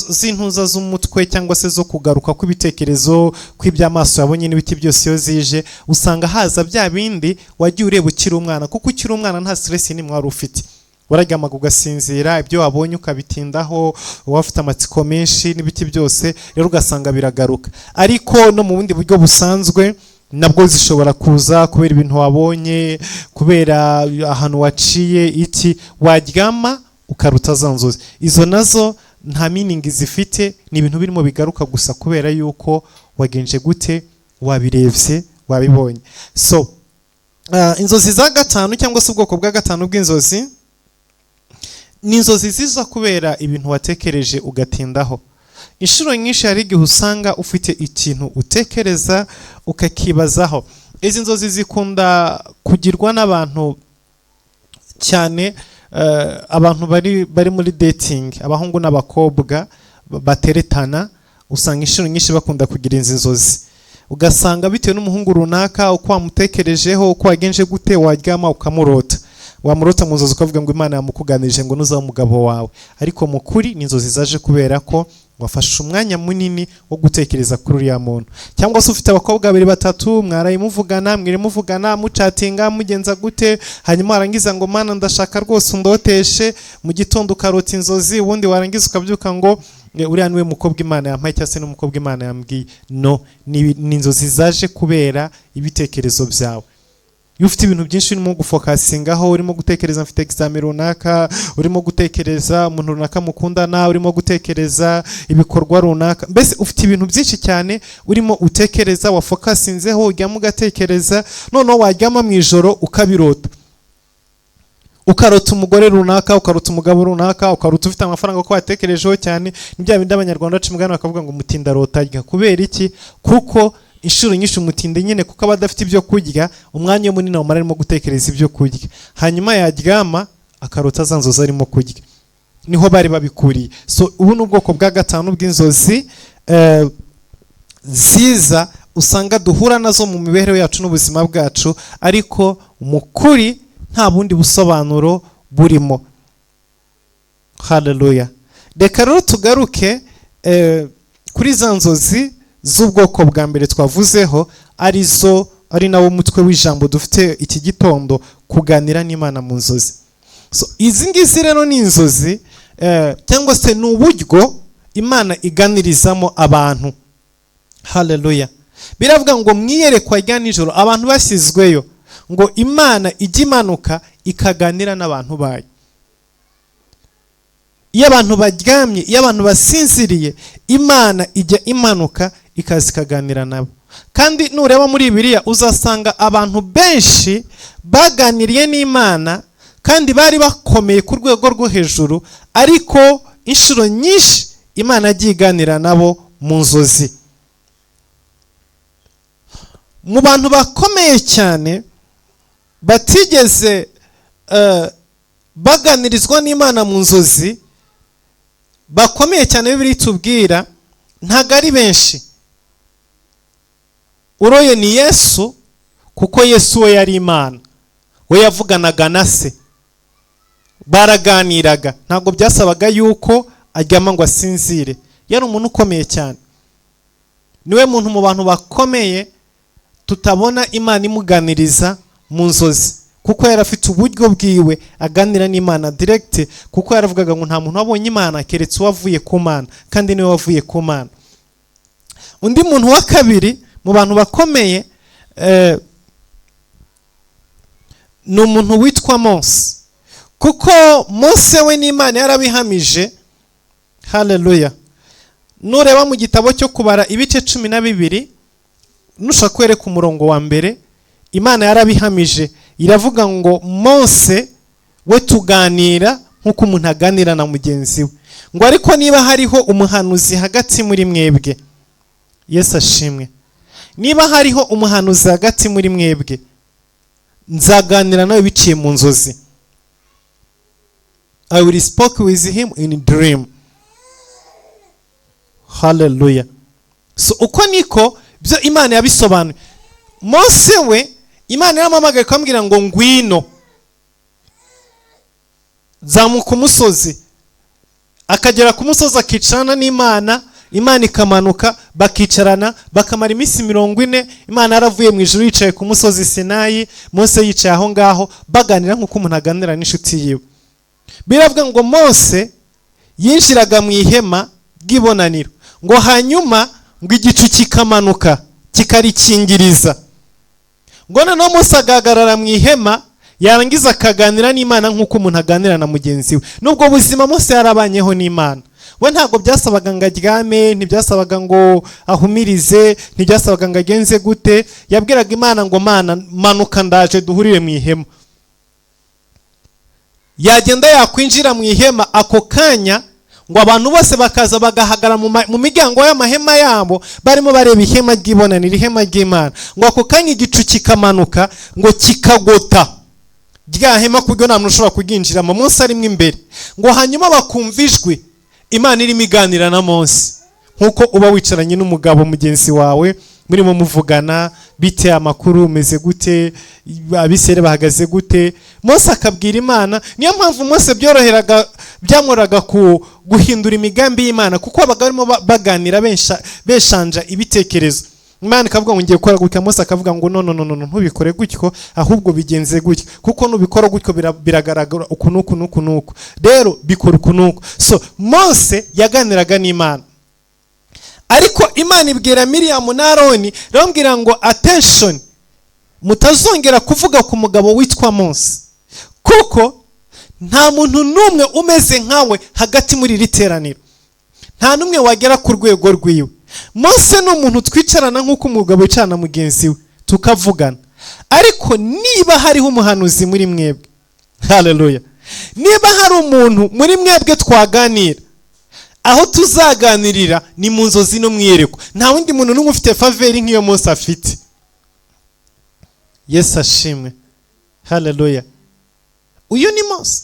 z'intuza z'umutwe cyangwa se zo kugaruka kw'ibitekerezo kw'iby'amaso yabonye n'ibiti byose iyo zije, usanga haza bya bindi wagiye ureba ukiri umwana. Kuko ukiri umwana nta stress n'imwe wari ufite, wararyamaga ugasinzira, ibyo wabonye ukabitindaho, wafite amatsiko menshi n'ibiti byose, rero ugasanga biragaruka. Ariko no mu bundi buryo busanzwe nabwo zishobora kuza kubera ibintu wabonye, kubera ahantu waciye iki, waryama ukaruta za nzozi. Izo nazo nta meaning zifite, ni ibintu birimo bigaruka gusa kubera yuko wagenje gute, wabirebye, wabibonye. So inzozi za 5 cyangwa se ubwoko bwa 5 bw'inzozi ni inzozi ziza kubera ibintu watekereje ugatindaho. Inshuro nyinshi hari igihe usanga ufite ikintu utekereza ukakibazaho. Izi nzozi zikunda kugirwa n'abantu cyane, abantu bari muri dating, abahungu n'abakobwa bateretana, usanga inshuro nyinshi bakunda kugira izi nzozi. Ugasanga bitewe n'umuhungu runaka uko wamutekerejeho, uko wagenje gute, waryama ukamurota. Wamurota mu nzozi ukavuga ngo Imana yamukuganirije ngo nuza umugabo wawe, ariko mu kuri ni inzozi zaje kubera ko wafashe umwanya munini wo gutekereza kuri uriya muntu. Cyangwa se ufite abakobwa 2-3 mwaraye muvugana mucatinga mugenza gute, hanyuma warangiza ngo Mana ndashaka rwose undoteshe, mu gitondo ukarota inzozi, ubundi warangiza ukabyuka ngo uriya niwe mukobwa Imana yampaye cyangwa se n'umukobwa Imana yambwiye. No, ni inzozi zaje kubera ibitekerezo byawe. Iyo ufite ibintu byinshi urimo gufokasingaho, urimo gutekereza mfite examen runaka, urimo gutekereza umuntu runaka mukundana, urimo gutekereza ibikorwa runaka, mbese ufite ibintu byinshi cyane urimo utekereza, wafokasinzeho, ujyamo ugatekereza, noneho wajyama mu ijoro ukabirota. Ukarota umugore runaka, ukarota umugabo runaka, ukarota ufite amafaranga ko watekerejeho cyane. Nibya bindi abanyarwanda baca umugani bakavuga ngo mutinda rota arya. Kubera iki? Kuko inshuro nyinshi umutinde nyine kuko abadafite ibyo kurya, umwanya munini umara arimo gutekereza ibyo kurya, hanyuma yaryama akarota za nzozi arimo kurya. Niho bari babikuriye. So ubu ni ubwoko bwa 5 bw'inzozi ziza usanga duhura nazo mu mibereho yacu n'ubuzima bwacu, ariko mu kuri nta bundi busobanuro burimo. Haleluya. Reka rero tugaruke kuri za nzozi z'ubwoko bwa mbere twavuzeho, ari nawo mutwe w'ijambo dufite iki gitondo, kuganira n'Imana mu nzozi. So izi ngizi rero ni inzozi cyangwa se ni uburyo Imana iganirizamo abantu. Haleluya. Biravuga ngo mwiyerekwa rya nijoro abantu basizweyo, ngo Imana ijya imanuka ikaganira n'abantu bayo. Iyo abantu baryamye, iyo abantu basinziriye, Imana ijya imanuka ikaza ikaganira nabo. Kandi nureba muri Bibiliya uzasanga abantu benshi baganiriye n'Imana kandi bari bakomeye ku rwego rwo hejuru, ariko inshuro nyinshi Imana yagiye iganira nabo mu nzozi. Mu bantu bakomeye cyane batigeze baganirizwa n'Imana mu nzozi, bakomeye cyane Bibiliya itubwira, ntago ari benshi. Uroye ni Yesu, kuko Yesu we yari Imana, we yavuganaga na se, baraganiraga, ntabwo byasabaga yuko aryama ngo asinzire. Yari umuntu ukomeye cyane, niwe muntu mu bantu bakomeye tutabona Imana imuganiriza mu nzozi, kuko yari afite uburyo bwiwe aganira n'Imana direct, kuko yaravugaga ngo nta muntu wabonye Imana keretse uwavuye ku Mana, kandi niwe wavuye ku Mana. Undi muntu wa kabiri mu bantu bakomeye ni umuntu witwa Mose, kuko Mose we n'Imana yarabihamije. Haleluya. Nureba mu gitabo cyo kubara ibice 12, nushaka kwereka umurongo wa mbere, Imana yarabihamije, iravuga ngo Mose we tuganira nk'uko umuntu aganira na mugenzi we, ngo ariko niba hariho umuhanuzi hagati muri mwebwe, Yesu ashimwe, niba hariho umuhanuzi hagati muri mwebwe, nzaganira nawe biciye mu nzozi. I will speak with him in dream. Hallelujah. So uko niko byo Imana yabisobanuye. Mose we Imana yaramamagaye ikambwira ngo ngwino, zamuka umusozi. Akagera ku musozi akicarana n'Imana, Imana ikamanuka, bakicarana, bakamara iminsi 40. Imana yaravuye mu ijuru yicaye ku musozi Sinayi, Mose yicaye aho ngaho, baganira nk'uko umuntu aganira n'inshuti yiwe. Biravuga ngo Mose yinjiraga mu ihema ry'ibonaniro, ngo hanyuma ngo igicu kikamanuka kikarikingiriza, ngo noneho Mose agahagarara mu ihema, yarangiza akaganira n'Imana nk'uko umuntu aganira na mugenzi we. Nubwo buzima Mose yarabanyeho n'Imana, we ntabwo byasabaga ngo aryame, ntibyasabaga ngo ahumirize, ntibyasabaga ngo agenze gute. Yabwiraga Imana ngo Mana manuka ndaje duhurire mu ihema. Yagenda yakwinjira mu ihema, ako kanya ngo abantu bose bakaza bagahagara mu miryango y'amahema yabo, barimo bareba ihema ry'ibonaniro, ihema ry'Imana. Ngo ako kanya igicu kikamanuka, ngo kikagota rya hema kuko nta muntu ushobora kuginjiramo, Mose arimo imbere. Ngo hanyuma bakumva ijwi Imana irimo iganira na Mose, nkuko uba wicaranye n'umugabo mugenzi wawe, murimo muvugana, bite amakuru, umeze gute, abisere bahagaze gute. Mose akabwira Imana. Niyo mpamvu Mose byamuraga guhindura imigambi y'Imana, kuko abaga barimo baganira beshanja ibitekerezo. Imana ikavuga ngo ngiye gukora gutya, Mose akavuga ngo no ntubikore gutyo, ahubwo bigenze gutya, kuko nubikora gutyo biragaragara ukunuku. Rero bikora ukunuku. So Mose yaganiraga n'Imana, ariko Imana ibwira Miriam na Aroni, rambwira ngo attention, mutazongera kuvuga ku mugabo witwa Mose, kuko nta muntu numwe umeze nkawe hagati muri iri teraniro, nta numwe wagera ku rwego rwiwe. Mose ni umuntu twicarana nk'uko umugabo yicarana mugenzi we tukavugana, ariko niba hariho umuhanuzi muri mwebwe, haleluya, niba hari umuntu muri mwebwe twaganira, aho tuzaganirira ni mu nzozi no mwiyereko. Nta wundi muntu n'umwe ufite faveri nk'iyo Mose afite. Yesu ashimwe, haleluya. Uyu ni Mose.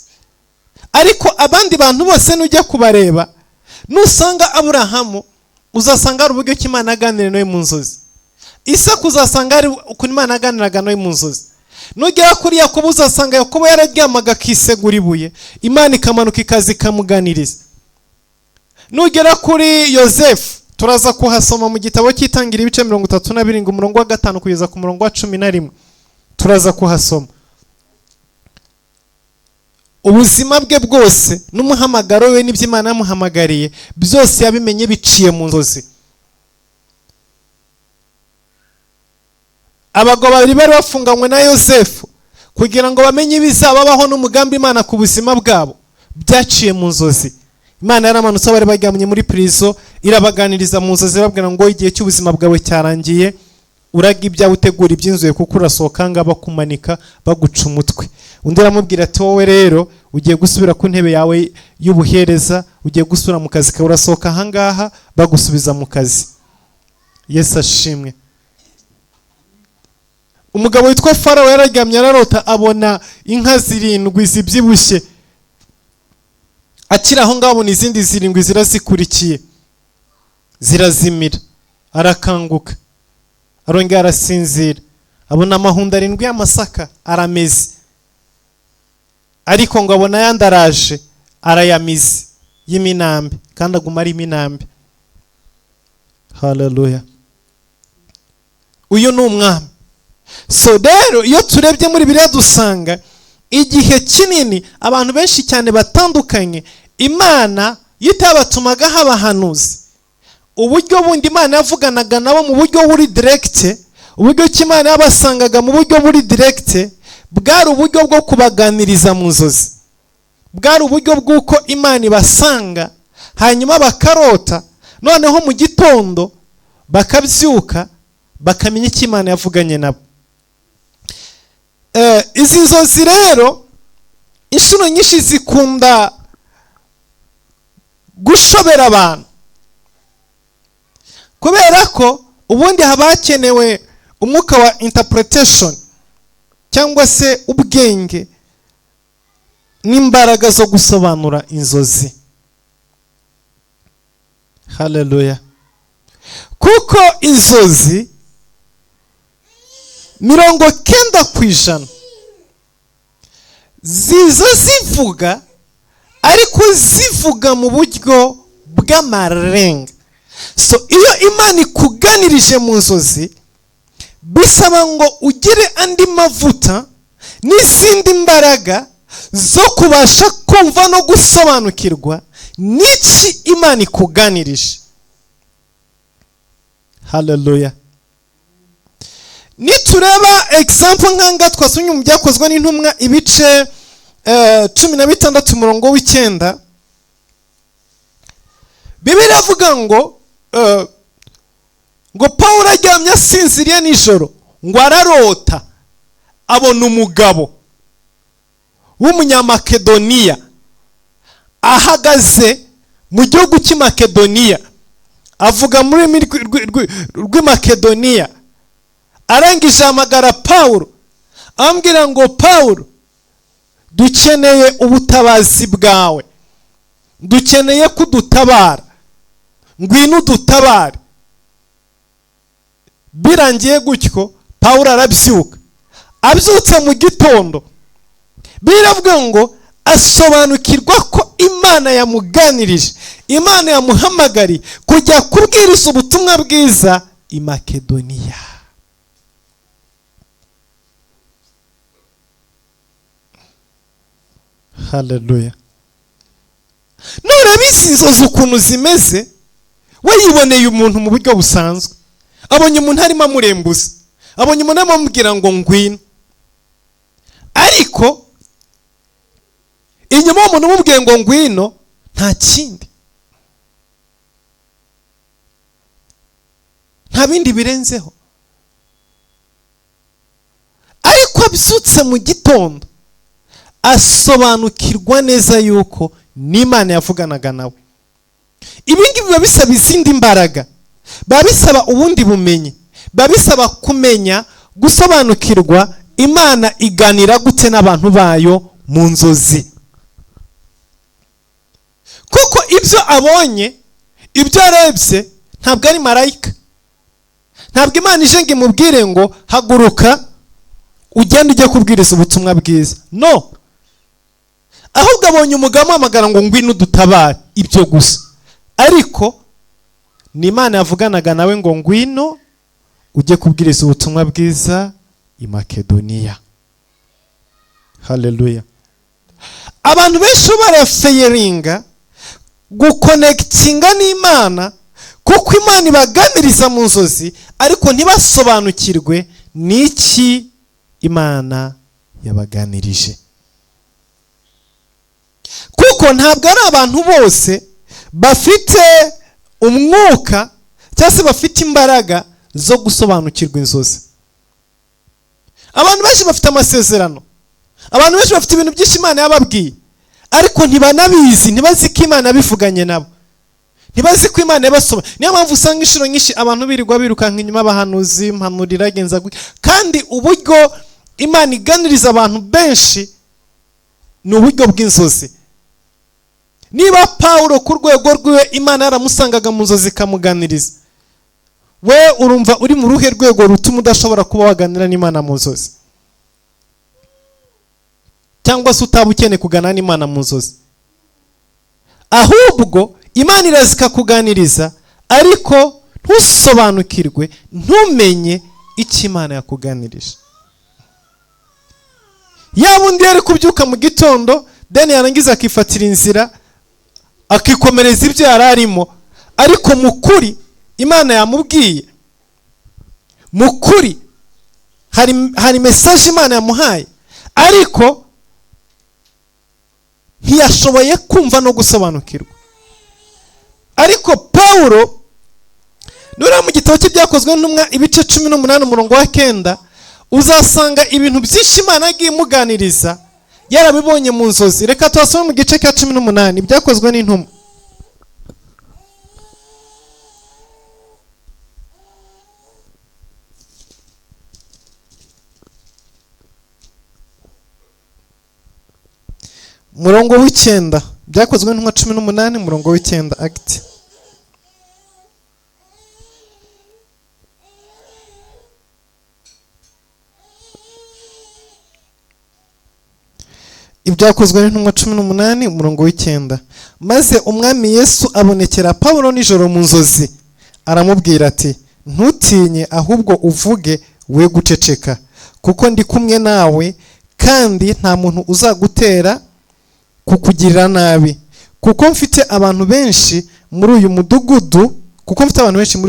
Ariko abandi bantu bose nujya kubareba, nusanga Aburahamu, uzasanga ari uburyo Imana aganira nawe mu nzozi. Isaka uzasanga ari uko Imana aganiraga nawe mu nzozi. Nugera kuri Yakobo uzasanga Yakobo yararyamaga akisegura ibuye, Imana ikamanuka ikaza ikamuganiriza. Nugera kuri Yosefu, turaza kuhasoma mu gitabo cy'itangira ibice 37 umurongo wa 5 kugeza ku murongo wa 11, turaza kuhasoma. Ubuzima bwe bwose n'umuhamagaro we n'ibyo Imana yamuhamagariye byose yabimenye biciye mu nzozi. Abagabo babiri bari bafunganywe na Yosefu kugira ngo bamenye ibizababaho n'umugambi Imana ku buzima bwabo, byaciye mu nzozi. Imana yaramanutse bari baryamye muri prison, irabaganiriza mu nzozi babwira ngo igihe cy'ubuzima bwawe cyarangiye, uraga ibyawe utegura iby'inzuye, kuko urasohoka ngaba kumanika baguca umutwe. undi aramubwira ati wowe rero ugiye gusubira ku ntebe yawe y'ubuhereza, ugiye gusubira mu kazi kawe, urasohoka ahangaha bagusubiza mu kazi. Yesu ashimwe. Umugabo witwa Farawo yararyamye ararota abona inka 7 zibyibushye, akira aho ngaho n'izindi 7 zirazikurikiye zirazimira, arakanguka arongera arasinzira, abona amahunda 7 y'amasaka arameze, ariko ngo abona yandaraje arayamize y'iminambe, kandi aguma ari iminambe. Haleluya. Uyu ni umwami. So rero iyo turebye muri Bibiliya dusanga igihe kinini abantu benshi cyane batandukanye Imana yitabatumagaho abahanuzi, uburyo bundi Imana yavuganaga nabo mu buryo buri direct, uburyo Imana yabasangaga mu buryo buri direct, bwari uburyo bwo kubaganiriza mu nzozi, bwari uburyo bw'uko Imana ibasanga hanyuma bakarota, noneho mu gitondo bakabyuka bakamenya icyo Imana yavuganye nabo. Izi nzozi rero inshuro nyinshi zikunda gushobera abantu, kubera ko ubundi haba hakenewe umwuka wa interpretation cyangwa se ubwenge n'imbaraga zo gusobanura inzozi. Haleluya. Kuko inzozi 90% ziza zivuga, ariko zivuga mu buryo bw'amarenga. So iyo Imana ikuganirije mu nzozi, bisaba ngo ugire andi mavuta n'izindi mbaraga zo kubasha kumva no gusobanukirwa n'iki Imana ikuganirije. Haleluya. Nitureba example nkanga twasomye mu byakozwe n'intumwa ibice 16 umurongo w'9, Bibiliya avuga ngo Paulo aryamye asinziriye nijoro, ngo ararota abona umugabo w'umunyamakedoniya ahagaze mu gihugu cy'Makedoniya, avuga muri rw'Makedoniya, arangije amagara Paulo ambwira ngo Paulo, dukeneye ubutabazi bwawe, dukeneye kudutabara, ngwino udutabare. Birangiye gutyo Paulo arabyuka, abyutse mu gitondo biravuga ngo asobanukirwa ko Imana yamuganirije, Imana yamuhamagariye kujya kubwiriza ubutumwa bwiza i Makedoniya. Haleluya. None inzozi ukuntu zimeze, we yiboneye umuntu mu buryo busanzwe, abonye umuntu arimo amurembuza, abonye umuntu arimo amubwira ngo ngwino, ariko inyuma y'umuntu umubwiye ngo ngwino nta kindi, nta bindi birenzeho. Ariko abyutse mu gitondo asobanukirwa neza yuko n'Imana yavuganaga nawe. Ibingi biba bisaba izindi mbaraga, biba bisaba ubundi bumenyi, biba bisaba kumenya gusobanukirwa Imana iganira gute n'abantu bayo mu nzozi. Kuko ibyo abonye, ibyo arebye ntabwo ari marayika, ntabwo Imana ije ngo imubwire ngo haguruka ugende ujye kubwiriza ubutumwa bwiza, no. Ahubwo abonye umugabo amagara ngo ngwino dutabare, ibyo gusa. Ariko ni Imana yavuganaga nawe ngo ngwino ujye kubwiriza ubutumwa bwiza i Makedoniya. Haleluya. Abantu benshi barafeiringa guconnectinga n'Imana, kuko Imana ibaganiriza mu nzozi ariko ntibasobanukirwe n'iki Imana yabaganirije. Kuko ntabwo ari abantu bose bafite umwuka cyangwa se bafite imbaraga zo gusobanukirwa inzozi. Abantu benshi bafite amasezerano, abantu benshi bafite ibintu byinshi Imana yababwiye ariko ntibanabizi, ntibazi ko Imana yabivuganye nabo, ntibazi ko Imana yabasoma. Niyo mpamvu usanga inshuro nyinshi abantu birirwa birukanka inyuma abahanuzi, impanurira genza, kandi uburyo Imana iganiriza abantu benshi ni uburyo bw'inzozi. Niba Paulo ku rwego rwiwe Imana yaramusangaga mu nzozi ikamuganiriza, we urumva uri mu ruhe rwego rutuma udashobora kuba waganira n'Imana mu nzozi? Cyangwa se utaba ukeneye kuganira n'Imana mu nzozi? Ahubwo Imana iraza ikakuganiriza ariko ntusobanukirwe, ntumenye icyo Imana yakuganirije. Yaba undi yari kubyuka mu gitondo deni yarangiza akifatira inzira akikomereza ibyo yari arimo, ariko mukuri Imana yamubwiye, mukuri hari message Imana yamuhaye, ariko ntiyashoboye kumva no gusobanukirwa. Ariko Paulo nura mu gitabo cy'ibyakozwe n'intumwa ibice 18 umurongo wa 9 uzasanga ibintu byinshi Imana yagiye imuganiriza yarabibonye mu nzozi. Reka twasome mu gice cya 18 ibyakozwe n'intumwa. Murongo w'ikenda, byakozwe n'intumwa 18 murongo w'ikenda, act. Ibyakozwe n'intumwa 18 umurongo w'ikenda. Maze umwami Yesu abonekera Paulo nijoro mu nzozi, aramubwira ati, ntutinye ahubwo uvuge, we guceceka, kuko ndi kumwe nawe, kandi nta muntu uzagutera kukugirira nabi, kuko mfite abantu benshi muri uyu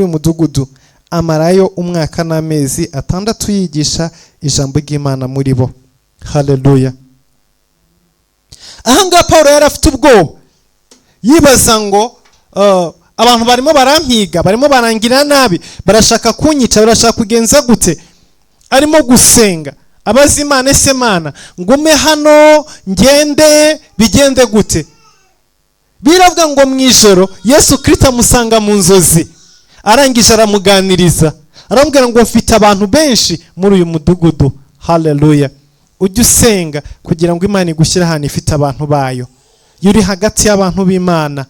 mudugudu, amarayo umwaka n'amezi 6 yigisha ijambo ry'Imana muri bo. Haleluya. Ahanga Paulo yari afite ubwoba, yibaza ngo abantu barimo barampiga, barimo barangira nabi, barashaka kunyica, barashaka kugenza gute? Arimo gusenga abaza Imana, ese Mana ngume hano ngende bigende gute? Biravuga ngo mu ijoro Yesu Kristo amusanga mu nzozi, arangije aramuganiriza, aramubwira ngo mfite abantu benshi muri uyu mudugudu. Haleluya. Ujye usenga kugira ngo Imana igushyire ahantu ifite abantu bayo. Yuri hagati y'abantu b'Imana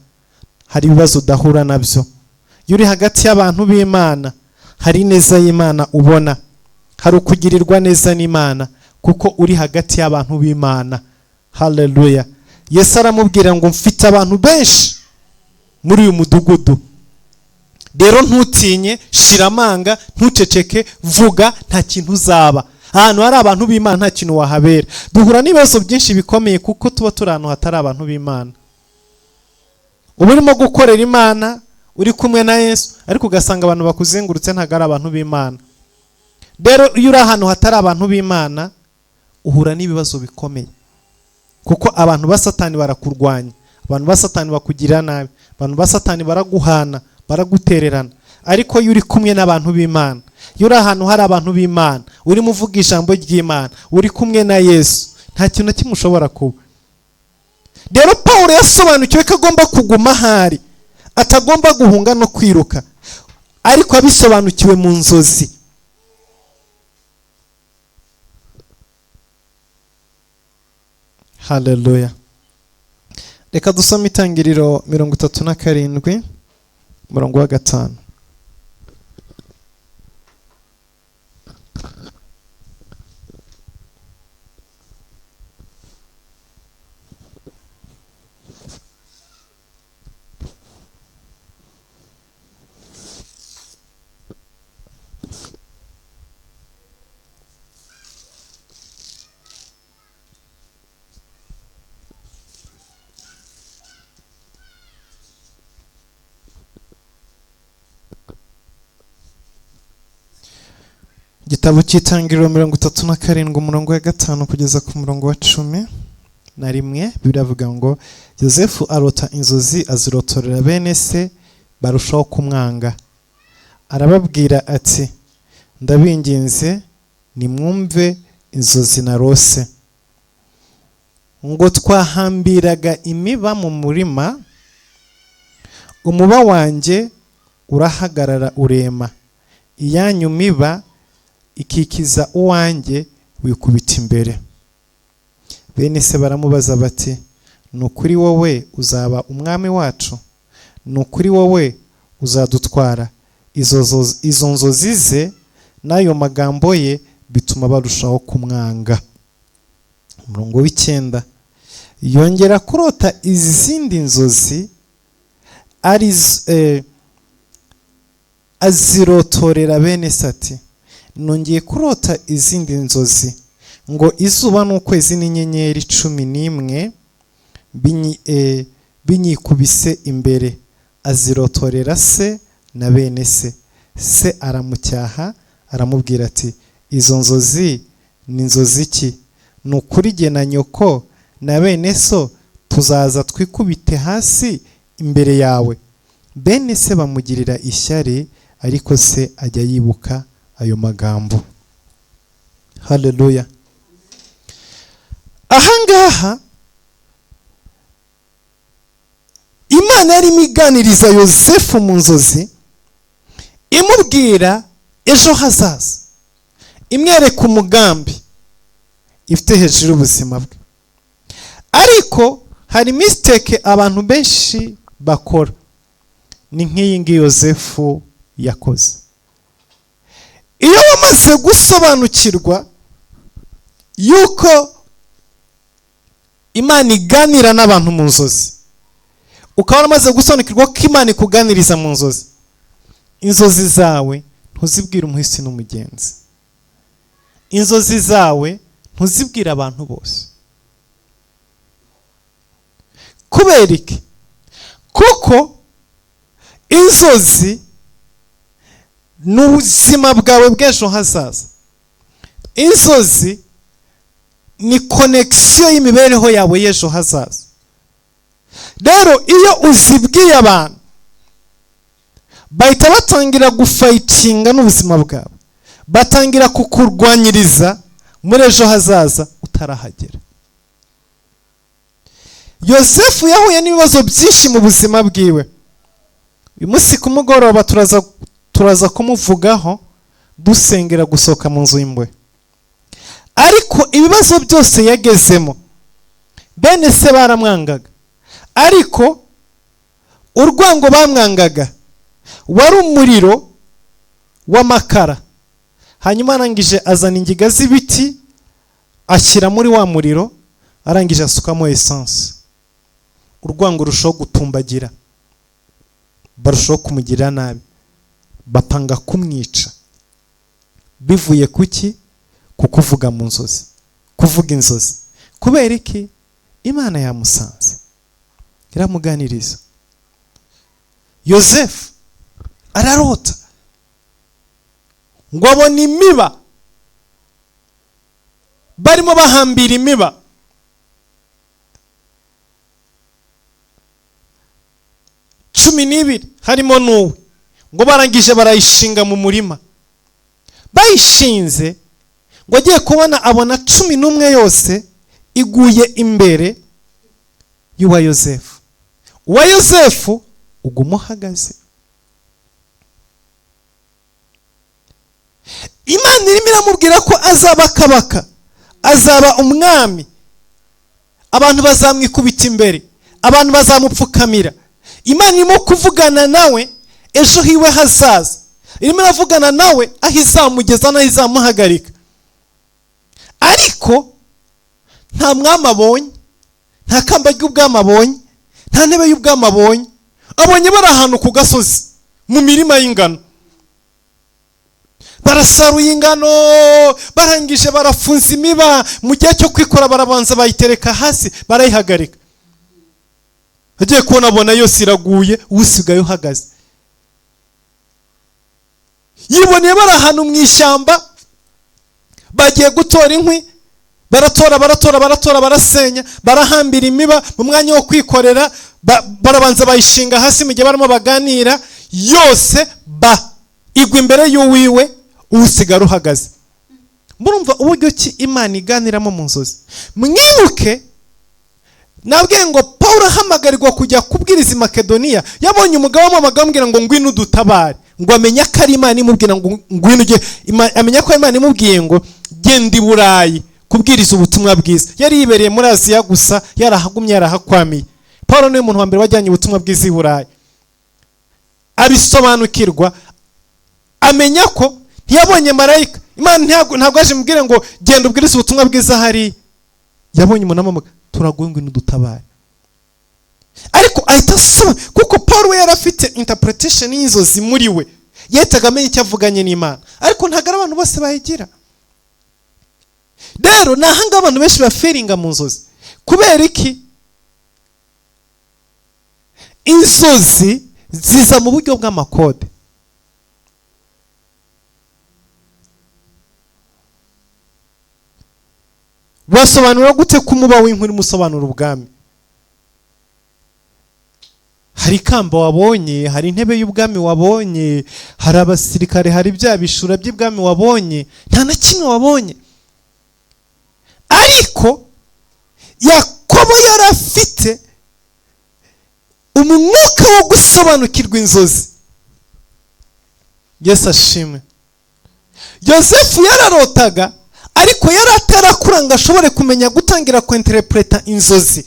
hari ibibazo udahura nabyo. Yuri hagati y'abantu b'Imana hari neza y'Imana ubona, hari ukugirirwa neza n'Imana kuko uri hagati y'abantu b'Imana. Haleluya. Yesu aramubwira ngo mfite abantu benshi muri uyu mudugudu, rero ntutinye, shiramanga, ntuceceke, vuga, nta kintu uzaba. Ahantu hari abantu b'Imana nta kintu wahabera. Duhura n'ibibazo byinshi bikomeye kuko tuba turi ahantu hatari abantu b'Imana. Uba urimo gukorera Imana, uri kumwe na Yesu, ariko ugasanga abantu bakuzengurutse ntago ari abantu b'Imana. Rero iyo uri ahantu hatari abantu b'Imana uhura n'ibibazo bikomeye, kuko abantu ba Satani barakurwanya, abantu ba Satani bakugirira nabi, abantu ba Satani baraguhana, baragutererana. Ariko iyo uri kumwe n'abantu b'Imana, iyo uri ahantu hari abantu b'Imana, urimo uvuga ijambo ry'Imana, uri kumwe na Yesu, nta kintu na kimwe ushobora kuba. Rero Paulo yasobanukiwe ko agomba kuguma ahari, atagomba guhunga no kwiruka, ariko abisobanukiwe mu nzozi. Haleluya. Reka dusome Itangiriro 37 murongo wa 5. Igitabo cy'Itangiriro 37 umurongo wa 5 kugeza ku murongo wa 11 biravuga ngo Yosefu arota inzozi, azirotorera bene se, barushaho kumwanga. Arababwira ati, ndabinginze nimwumve inzozi narose. ngo twahambiraga imiba mu murima, umuba wanjye urahagarara urema, iyanyu miba ikikiza uwanjye wikubita imbere. Bene se baramubaza bati, ni ukuri wowe uzaba umwami wacu? Ni ukuri wowe uzadutwara? Izo nzozi ze n'ayo magambo ye bituma barushaho kumwanga. Umurongo w'ikenda, yongera kurota izindi nzozi azirotorera bene se ati, nongeye kurota izindi nzozi, ngo izuba n'ukwezi n'inyenyeri 11 binyikubise imbere. Azirotorera se na bene se. Se aramucyaha aramubwira ati, izo nzozi ni nzozi ki? Ni ukuri jye na nyoko na bene so tuzaza twikubite hasi imbere yawe. Bene se bamugirira ishyari, ariko se ajya yibuka ayo magambo. Haleluya. Ahangaha Imana yarimo iganiriza Yosefu mu nzozi, imubwira ejo hazaza, imwereka umugambi ifite hejuru ubuzima bwe. Ariko hari mistake abantu benshi bakora, ni nk'iyi ngiyi Yosefu yakoze. Iyo wamaze gusobanukirwa yuko Imana iganira n'abantu mu nzozi, ukaba waramaze gusobanukirwa ko Imana ikuganiriza mu nzozi, inzozi zawe ntuzibwire umuhisi n'umugenzi, inzozi zawe ntuzibwire abantu bose. Kubera iki? Kuko inzozi ni ubuzima bwawe bw'ejo hazaza. Inzozi ni connection y'imibereho yawe y'ejo hazaza. Rero iyo uzibwiye abantu, bahita batangira gufightinga n'ubuzima bwawe, batangira kukurwanyiriza muri ejo hazaza utarahagera. Yosefu yahuye n'ibibazo byinshi mu buzima bwiwe. Uyu munsi ku mugoroba turaza kumuvugaho dusengera gusohoka mu nzu y'imbohe. Ariko ibibazo byose yagezemo, bene se baramwangaga, ariko urwango bamwangaga wari umuriro w'amakara. Hanyuma arangije azana ingiga z'ibiti ashyira muri wa muriro, arangije asukamo essence. Urwango rushaho gutumbagira, barushaho kumugirira nabi, bapanga kumwica. Bivuye kuki? Kukuvuga mu nzozi, kuvuga inzozi. Kubera iki? Imana yamusanze iramuganiriza. Yosefu ararota ngo abona imiba, barimo bahambira imiba. Cumi n'ibiri harimo n'uwe, ngo barangije barayishinga mu murima. Bayishinze ngo agiye kubona abona 11 yose iguye imbere y'uwa Yosefu. Uwa Yosefu uguma uhagaze. Imana irimo iramubwira ko azaba kabaka, azaba umwami, abantu bazamwikubita imbere, abantu bazamupfukamira. Imana irimo kuvugana nawe ejo hiwe hazaza, irimo iravugana nawe aho izamugeza n'aho izamuhagarika. Ariko nta mwami abonye, nta kamba ry'ubwami abonye, nta ntebe y'ubwami abonye. Abonye bari ahantu ku gasozi mu mirima y'ingano, barasaruye ingano, barangije barafunza imiba. Mu gihe cyo kwikora barabanza bayitereka hasi, barayihagarika. Agiye kubona abona yose iraguye, usigaye uhagaze. Yiboneye bari ahantu mu ishyamba, bagiye gutora inkwi, baratora barasenya, barahambira imiba. Mu mwanya wo kwikorera barabanza bayishinga hasi. Mu gihe barimo baganira, yose igwa imbere y'uwiwe, usigara uhagaze. Murumva uburyo ki Imana iganiramo mu nzozi. Mwibuke nabwiye ngo Pawulo ahamagarirwa kujya kubwiriza i Makedoniya, yabonye umugabo w'amagabo ambwira ngo ngwino udutabare, ngo amenya ko ari Imana imubwira ngo ngwino ujye, amenya ko Imana imubwiye ngo genda i Burayi kubwiriza ubutumwa bwiza. Yari yibereye muri Aziya gusa, yarahagumye yarahakwamiye. Pawulo niwe muntu wa mbere wajyanye ubutumwa bwiza i Burayi, abisobanukirwa, amenya ko ntiyabonye marayika. Imana ntabwo aje mubwire ngo genda ubwiriza ubutumwa bwiza hari, yabonye umuntu amamaga turaguye ngwino udutabare. Ariko ahita asoma, kuko Pawulo we yari afite interpretation y'inzozi muri we, yahitaga amenya icyo avuganye n'Imana, ariko ntabwo ari abantu bose bayigira. Rero nahanga abantu benshi baferinga mu nzozi. Kubera iki? Inzozi ziza mu buryo bw'amakode. Wasobanura gute kumuba w'inkuru musobanura ubwami? Hari ikamba wabonye, hari intebe y'ubwami wabonye, hari abasirikare, hari bya bishura by'ibwami wabonye, nta na kimwe wabonye. Ariko Yakobo yari afite umwuka wo gusobanukirwa inzozi. Yesu ashimwe. Yosefu yararotaga, ariko yari atarakura ngo ashobore kumenya gutangira kwinterpreta inzozi.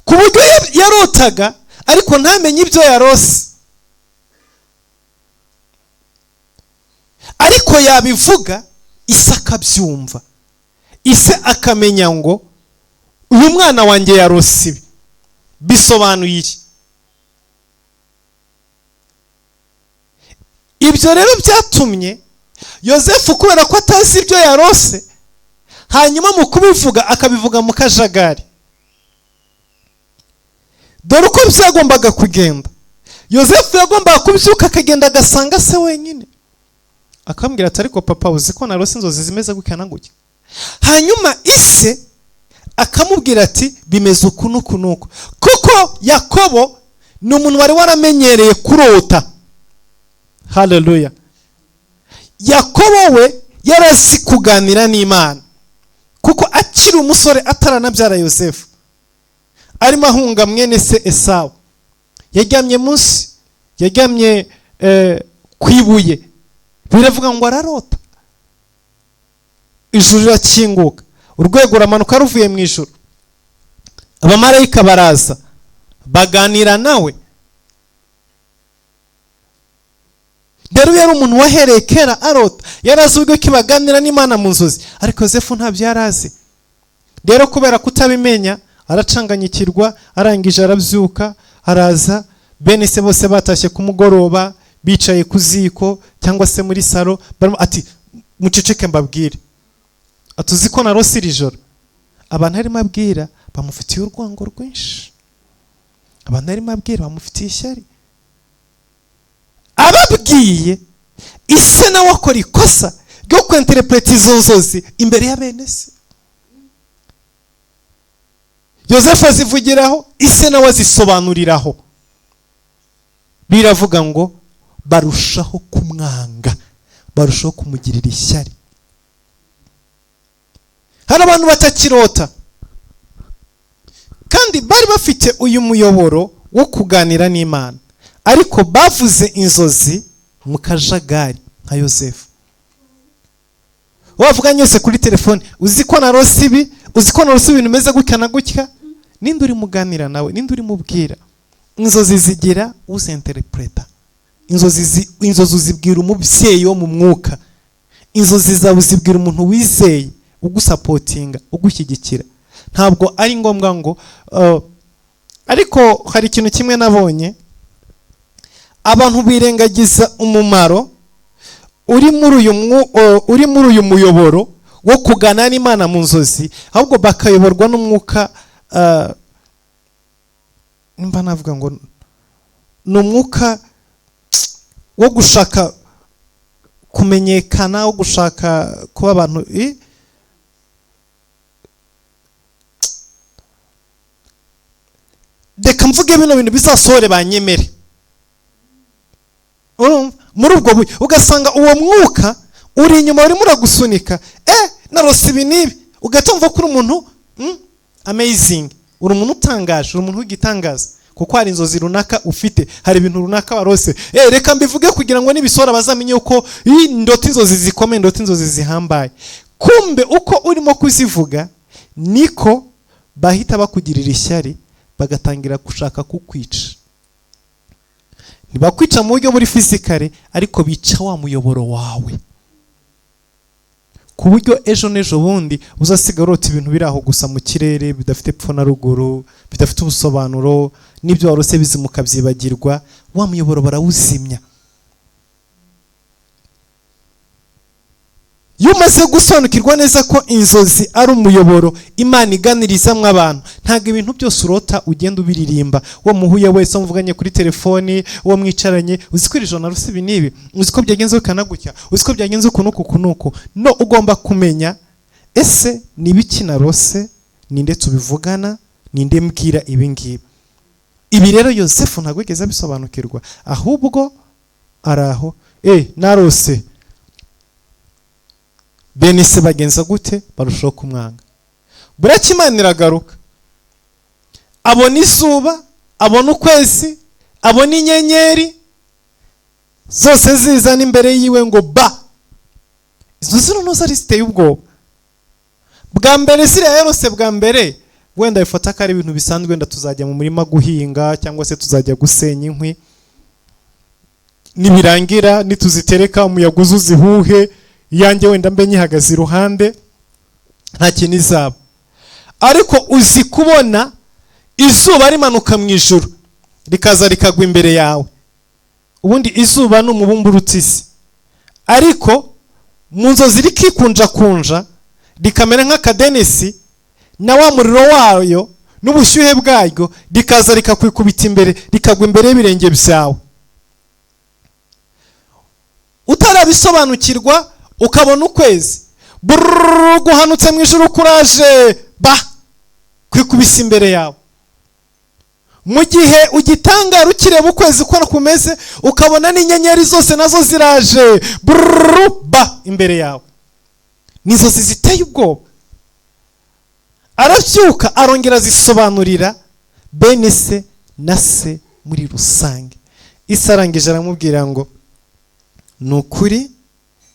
Ku buryo yarotaga ariko ntamenye ibyo yarose, ariko yabivuga ise akabyumva, ise akamenya ngo uyu mwana wanjye yarose ibi, bisobanuye iki. Ibyo rero byatumye Yosefu, kubera ko atazi ibyo yarose, hanyuma mu kubivuga akabivuga mu kajagari. Dore uko byagombaga kugenda. Yosefu yagombaga kubyuka akagenda agasanga se wenyine, akambwira ati ariko papa uzi ko narose inzozi zimeze gutya na gutya. Hanyuma ise akamubwira ati bimeze uku n'uku n'uku, kuko Yakobo ni umuntu wari waramenyereye kurota. Haleluya. Yakobo we yarazi kuganira n'Imana, kuko akiri umusore ataranabyara Yosefu, arimo ahunga mwene se Esawu. Yaryamye munsi, yaryamye kwibuye, biravuga ngo ararota. Ijuru rirakinguka, urwego ramanuka ruvuye mu ijuru, abamarayika baraza baganira nawe. Rero yari umuntu wahereye kera arota, yarazi ubwo kibaganira n'Imana mu nzozi, ariko Yosefu ntabyo yarazi. Rero kubera kutabimenya aracanganyikirwa, arangije arabyuka, araza, bene se bose batashye ku mugoroba, bicaye ku ziko cyangwa se muri salo, ati muceceke mbabwire, atuzi ko narose iri joro. Abantu arimo abwira bamufitiye urwango rwinshi, abantu arimo abwira bamufitiye ishyari. Ababwiye ise nawe akora ikosa ryo kwinterpreta izo nzozi imbere ya bene se. Yosefu azivugiraho, ise nawe azisobanuriraho. Biravuga ngo barushaho kumwanga, barushaho kumugirira ishyari. Hari abantu batakirota, kandi bari bafite uyu muyoboro wo kuganira n'Imana, ariko bavuze inzozi mu kajagari nka Yosefu. Wavuga nyose kuri telefone, uzi ko narose ibi, uzi ko narose ibintu bimeze gutya na gutya. Ninde uri muganira nawe? Ninde uri mubwira? Inzozi zigira uzinterpreta. Inzozi zibwira umubyeyi wo mu mwuka. Inzozi zawe zibwira umuntu wizeye, ugusapotinga, ugushyigikira. Ntabwo ari ngombwa ngo ariko hari ikintu kimwe nabonye, abantu birengagiza umumaro uri muri uyu muyoboro wo kugana n'Imana mu nzozi, ahubwo bakayoborwa n'umwuka. Nimba navuga ngo ni umwuka wo gushaka kumenyekana, wo gushaka kuba abantu. Reka mvuge bino bintu bizasohore banyemere. Muri ubwo buryo ugasanga uwo mwuka uri inyuma urimo uragusunika, narose ibi n'ibi, ugatumva ko uri umuntu amazing, uri umuntu utangaje, uri umuntu w'igitangaza, kuko hari inzozi runaka ufite, hari ibintu runaka warose. Reka mbivuge kugira ngo nibisora bazamenye uko indota inzozi zikomeye, indota inzozi zihambaye. Kumbe uko urimo kuzivuga niko bahita bakugirira ishyari, bagatangira gushaka kukwica. Ntibakwica mu buryo buri fizikare, ariko bica wa muyoboro wawe, ku buryo ejo n'ejo bundi uzasigara urota ibintu biri aho gusa mu kirere, bidafite epfo na ruguru, bidafite ubusobanuro, n'ibyo warose bizimuka byibagirwa, wa muyoboro barawuzimya. Iyo umaze gusobanukirwa neza ko inzozi ari umuyoboro Imana iganirizamwo abantu, ntabwo ibintu byose urota ugenda ubiririmba, uwo muhuye wese muvuganye kuri telefoni, uwo mwicaranye, uzi ko iri joro narose ibi n'ibi, uzi ko byagenze ukanagutya, uzi ko byagenze uku n'uku. No, ugomba kumenya ese ni ibiki narose, ninde tubivugana, ninde mbwira ibi ngibi. Ibi rero Yosefu ntabwo yigeze abisobanukirwa, ahubwo araho narose. Bene se bagenza gute? Barushaho kumwanga. Buracya Imana iragaruka, abona izuba, abona ukwezi, abona inyenyeri zose zizana imbere yiwe ngo ba. Izo zino zari ziteye ubwoba. Bwa mbere ziriya yarose bwa mbere, wenda bifata ko ari ibintu bisanzwe, wenda tuzajya mu murima guhinga cyangwa se tuzajya gusenya inkwi, nibirangira nituzitereka umuyaga uzuzihuhe, yanjye wenda mbe nyihagaze iruhande, nta kintu izaba. Ariko uzi kubona izuba rimanuka mu ijuru rikaza rikagwa imbere yawe. Ubundi izuba ni umubumbe uruta isi, ariko mu nzozi rikikunjakunja rikamera nk'akadenesi, na wa muriro wayo n'ubushyuhe bwaryo rikaza rikakwikubita imbere, rikagwa imbere y'ibirenge byawe. Utarabisobanukirwa ukabona ukwezi guhanutse mu ijuru, kuraje kwikubisa imbere yawe. Mu gihe ugitangara ukireba ukwezi uko kumeze, ukabona n'inyenyeri zose nazo ziraje imbere yawe. Nizozi ziteye ubwoba. Arabyuka arongera zisobanurira bene se na se muri rusange. Isi arangije aramubwira ngo ni ukuri,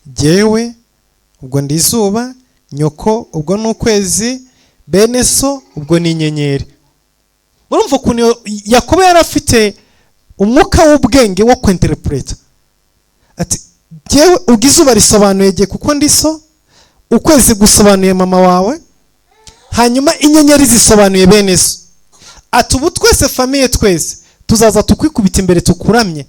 jyewe ubwo ndi izuba, nyoko ubwo ni ukwezi, bene so ubwo ni inyenyeri. Urumva ukuntu Yakobo yari afite umwuka w'ubwenge wo kwinterpreta. Ati jyewe ubwo izuba risobanuye jye kuko ndi so, ukwezi gusobanuye mama wawe, hanyuma inyenyeri zisobanuye bene so. Ati ubu twese famiye twese tuzaza tukwikubita imbere tukuramye.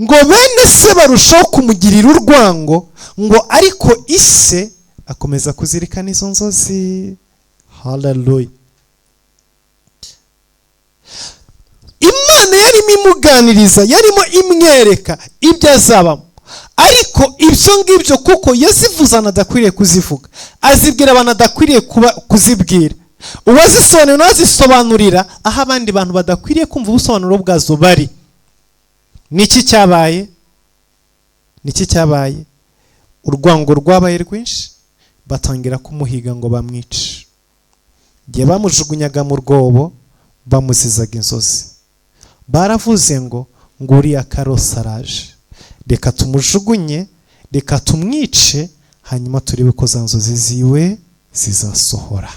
Ngo bene se barushaho kumugirira urwango, ngo ariko ise akomeza kuzirikana izo nzozi. Hallelujah. Imana yarimo imuganiriza, yarimo imwereka ibyo azabamo, ariko ibyo ngibyo kuko yazivuze adakwiriye kuzivuga, azibwira abantu adakwiriye kuzibwira. Uwazisobanura n'azisobanurira aho abandi bantu badakwiriye kumva ubusobanuro bwazo bari. Niki cyabaye? Urwango rwabaye rwinshi, batangira kumuhiga ngo bamwice. Gihe bamujugunyaga mu rwobo, bamuzizaga inzozi. Baravuze ngo uriya karose araje, reka tumujugunye, reka tumwice, hanyuma turebe ko za nzozi ziwe zizasohora.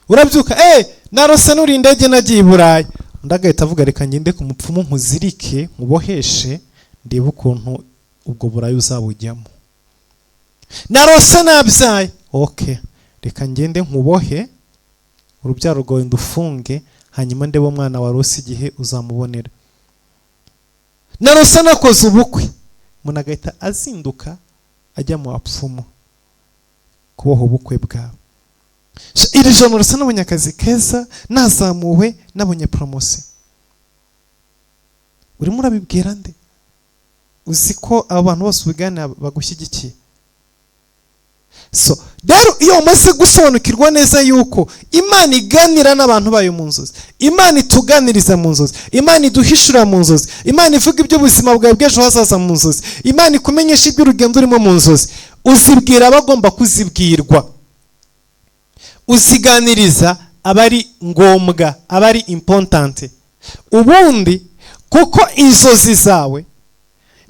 Urabyuka, narose nuri indege nagiye i Burayi. Undi agahita avuga reka ngende ku mupfumu nkuzirike nkuboheshe, ndebe ukuntu ubwo Burayi uzabujyamo. Narose nabyaye, reka ngende nkubohe, urubyaro rwawe ndufunge, hanyuma ndebe umwana warose igihe uzamubonera. Narose nakoze ubukwe. Umuntu agahita azinduka ajya mu bapfumu kuboha ubukwe bwawe. Iri joro narose nabonye akazi keza, nazamuwe, nabonye promotion. Urimo urabibwira nde? Uzi ko abantu bose ubigana bagushyigikiye. So rero iyo umaze gusobanukirwa neza yuko Imana iganira n'abantu bayo mu nzozi, Imana ituganiriza mu nzozi, Imana iduhishura mu nzozi, Imana ivuga iby'ubuzima bwawe bw'ejo hazaza mu nzozi, Imana ikumenyesha iby'urugendo urimo mu nzozi, uzibwira abagomba kuzibwirwa, uziganiriza abari ngombwa, abari important. Ubundi kuko inzozi zawe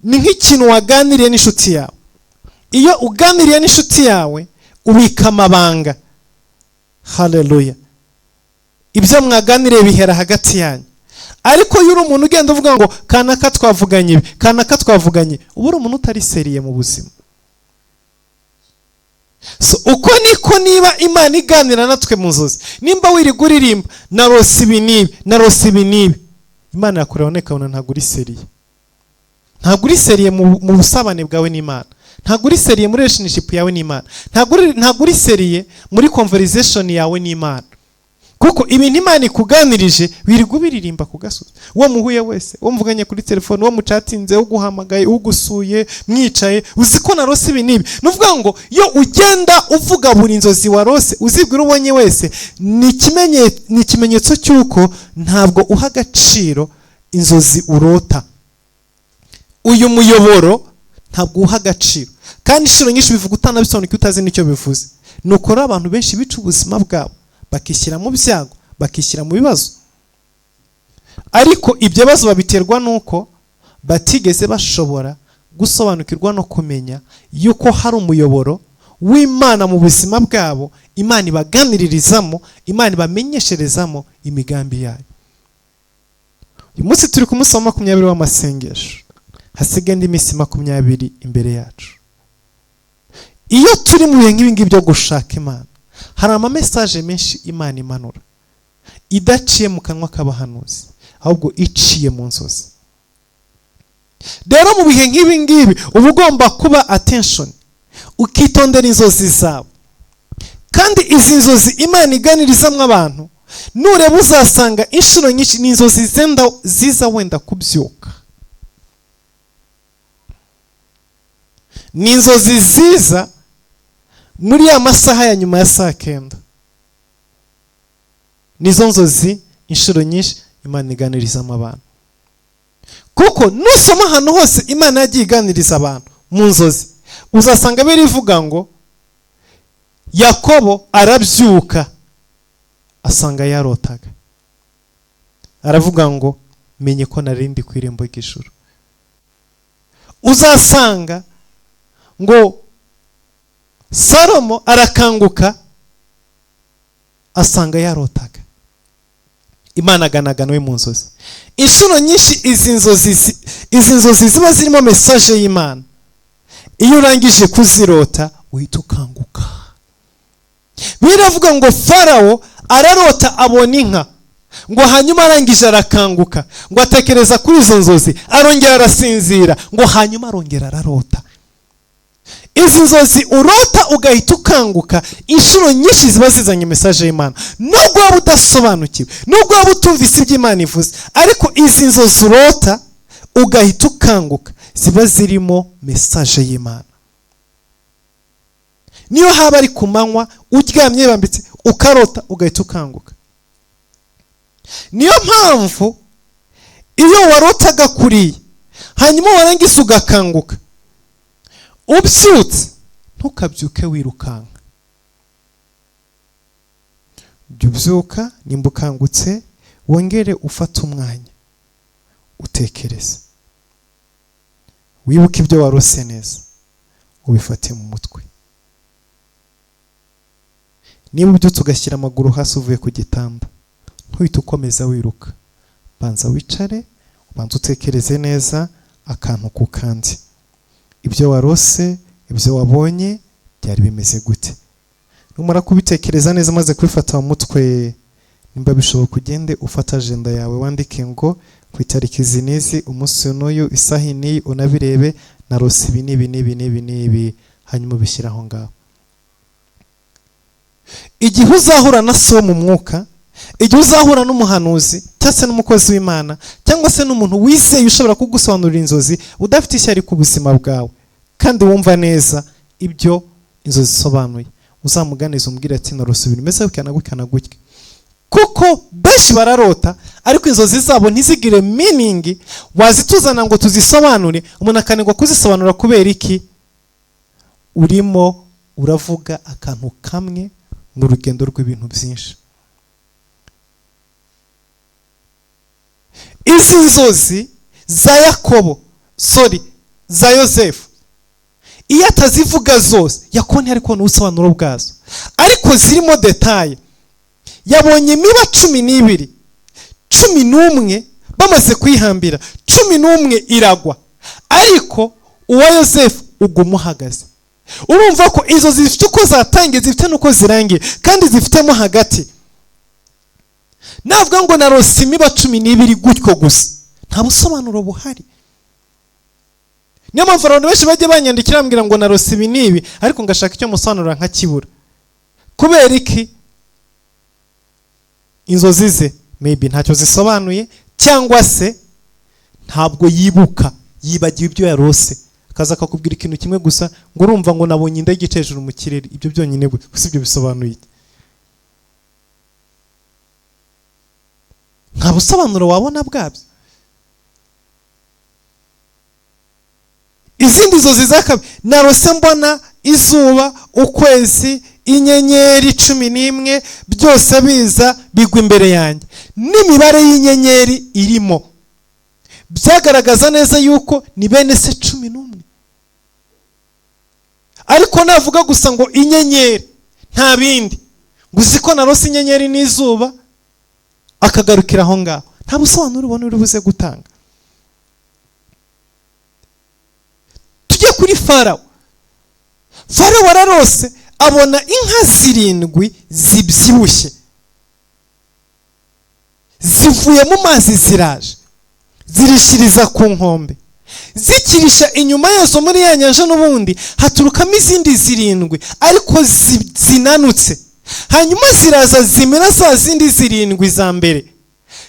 ni nk'ikintu waganiriye n'inshuti yawe. Iyo uganiriye n'inshuti yawe ubika amabanga. Haleluya. Ibyo mwaganiriye bihera hagati yanyu. Ariko iyo uri umuntu ugenda uvuga ngo kanaka twavuganye ibi, kanaka twavuganye, uba uri umuntu utari seriye mu buzima. So uko niko niba Imana iganira natwe mu nzozi, nimba wirirwa uririmba narose ibi n'ibi, narose ibi n'ibi, Imana yakureba nekabona ntabwo uri seriye. Ntabwo uri seriye mu busabane bwawe n'Imana. Ntabwo uri seriye muri relationship yawe n'Imana. Ntabwo uri seriye muri conversation yawe n'Imana. Kuko ibintu Imana ikuganirije wirirwa biririmba ku gasozi. Uwo muhuye wese, uwo mvuganye kuri telefone, uwo mucatinze, uguhamagaye, ugusuye, mwicaye, uziko narose ibi n'ibi. Nuvuga ngo iyo ugenda uvuga buri inzozi warose, uzibwira ubonye wese, ni ikimenyetso cy'uko ntabwo uha agaciro inzozi urota. Uyu muyoboro ntabwo uha agaciro, kandi inshuro nyinshi bivuga utanabisobanukiwe utazi n'icyo bivuze. Nuko rero abantu benshi bica ubuzima bwabo, bakishyira mu byago, bakishyira mu bibazo. Ariko ibyo bibazo babiterwa nuko batigeze bashobora gusobanukirwa no kumenya yuko hari umuyoboro w'Imana mu buzima bwabo, Imana ibaganiririzamo, Imana ibamenyesherezamo imigambi yayo. Uyu munsi turi ku munsi wa 20 w'amasengesho. Hasigaye indi minsi 20 imbere yacu. Iyo turi mu bihe nk'ibi byo gushaka Imana, hari ama message menshi Imana imanura idaciye mu kanwa k'abahanuzi, ahubwo iciye mu nzozi. Rero mu bihe nk'ibi ngibi uba ugomba kuba attention, ukitondera inzozi zawe. Kandi izi nzozi Imana iganirizamo abantu, nureba uzasanga inshuro nyinshi ni inzozi ziza wenda kubyuka. Ni inzozi ziza muri ya masaha ya nyuma ya saa 9. Nizo nzozi inshuro nyinshi Imana iganirizamo abantu. Kuko nusoma hano hose Imana yagiye iganiriza abantu mu nzozi, uzasanga birivuga ngo Yakobo arabyuka asanga yarotaga. Aravuga ngo menye ko narindi ku irembo ry'ijuru. Uzasanga ngo Salomo arakanguka asanga yarotaga. Imana aganagana we mu nzozi. Inshuro nyinshi izi nzozi ziba zirimo message y'Imana. Iyo urangije kuzirota uhita ukanguka. Biravuga ngo Farao ararota abona inka, ngo hanyuma arangije arakanguka, ngo atekereza kuri izo nzozi, arongera arasinzira, ngo hanyuma arongera ararota. Izi nzozi urota ugahita ukanguka, inshuro nyinshi ziba zizanye message y'Imana. Nubwo waba udasobanukiwe, nubwo waba utumvise ibyo Imana ivuze, ariko izi nzozi urota ugahita ukanguka ziba zirimo message y'Imana. Niyo haba ari ku manywa uryamye bambitse ukarota ugahita ukanguka. Niyo mpamvu iyo warotaga kuriye hanyuma warangiza ugakanguka, ubyutse ntukabyuke wirukanka. Ubyuka nimba ukangutse wongere ufate umwanya utekereze, wibuke ibyo warose neza, ubifate mu mutwe. Niba ubyutse ugashyira amaguru hasi uvuye ku gitanda, ntuhite ukomeza wiruka, banza wicare, banza utekereze neza akantu ku kandi. Ibyo warose, ibyo wabonye byari bimeze gute? Numara kubitekereza neza maze kubifata mu mutwe, nimba bishoboka ugende ufata agenda yawe wandike ngo ku itariki izi n'izi, umunsi n'uyu, isaha n'iyi, unabirebe narose ibi n'ibi, hanyuma ubishyira aho ngaho. Igihe uzahura na so mu mwuka, igihe uzahura n'umuhanuzi cyangwa se n'umukozi w'Imana cyangwa se n'umuntu wizeye ushobora kugusobanurira inzozi udafite ishyari ku buzima bwawe, kandi wumva neza ibyo inzozi zisobanuye, uzamuganize umbwire ati narose ibintu bimeze gutya na gutya. Kuko benshi bararota ariko inzozi zabo ntizigire meaning, wazituzana ngo tuzisobanure umuntu akanirwa kuzisobanura kubera iki? Urimo uravuga akantu kamwe mu rugendo rw'ibintu byinshi. Izi nzozi za Yakobo, za Yosefu, iyo atazivuga zose Yakobo ntiyari kubona ubusobanuro bwazo, ariko zirimo detaye. Yabonye imiba 12, 11 bamaze kwihambira, 11 iragwa, ariko uwa Yosefu uguma uhagaze. Urumva ko izo zifite uko zatangiye, zifite nuko zirangiye, kandi zifitemo hagati. Navuga ngo narose imiba 12 gutyo gusa, nta busobanuro buhari. Niyo mpamvu abantu benshi bajye banyandikira bambwira ngo narose ibi nibi, ariko ngashaka icyo musobanura nkakibura. Kubera iki? Inzozi ze maybe ntacyo zisobanuye, cyangwa se ntabwo yibuka, yibagiwe ibyo yarose. Akaza akakubwira ikintu kimwe gusa ngo urumva ngo nabonye indege hejuru mu kirere. Ibyo byonyine gusa ibyo bisobanuye. Nta busobanuro wabona bwabyo. Izindi nzozi zakabiri, narose mbona izuba, ukwezi, inyenyeri 11 byose biza bigwa imbere yanjye, n'imibare y'inyenyeri irimo. Byagaragaza neza yuko ni bene se 11. Ariko navuga gusa ngo inyenyeri nta bindi, guziko narose inyenyeri n'izuba, akagarukira aho ngaho, nta busobanuro ubona uri buze gutanga. Tujye kuri Farawo. Farawo wararose abona inka 7 zibyibushye zivuye mu mazi, ziraje zirishiriza ku nkombe, zikirisha inyuma yazo muri ya nyanja, n'ubundi haturukamo izindi 7 ariko zinanutse. Hanyuma ziraza zimera za zindi 7 za mbere,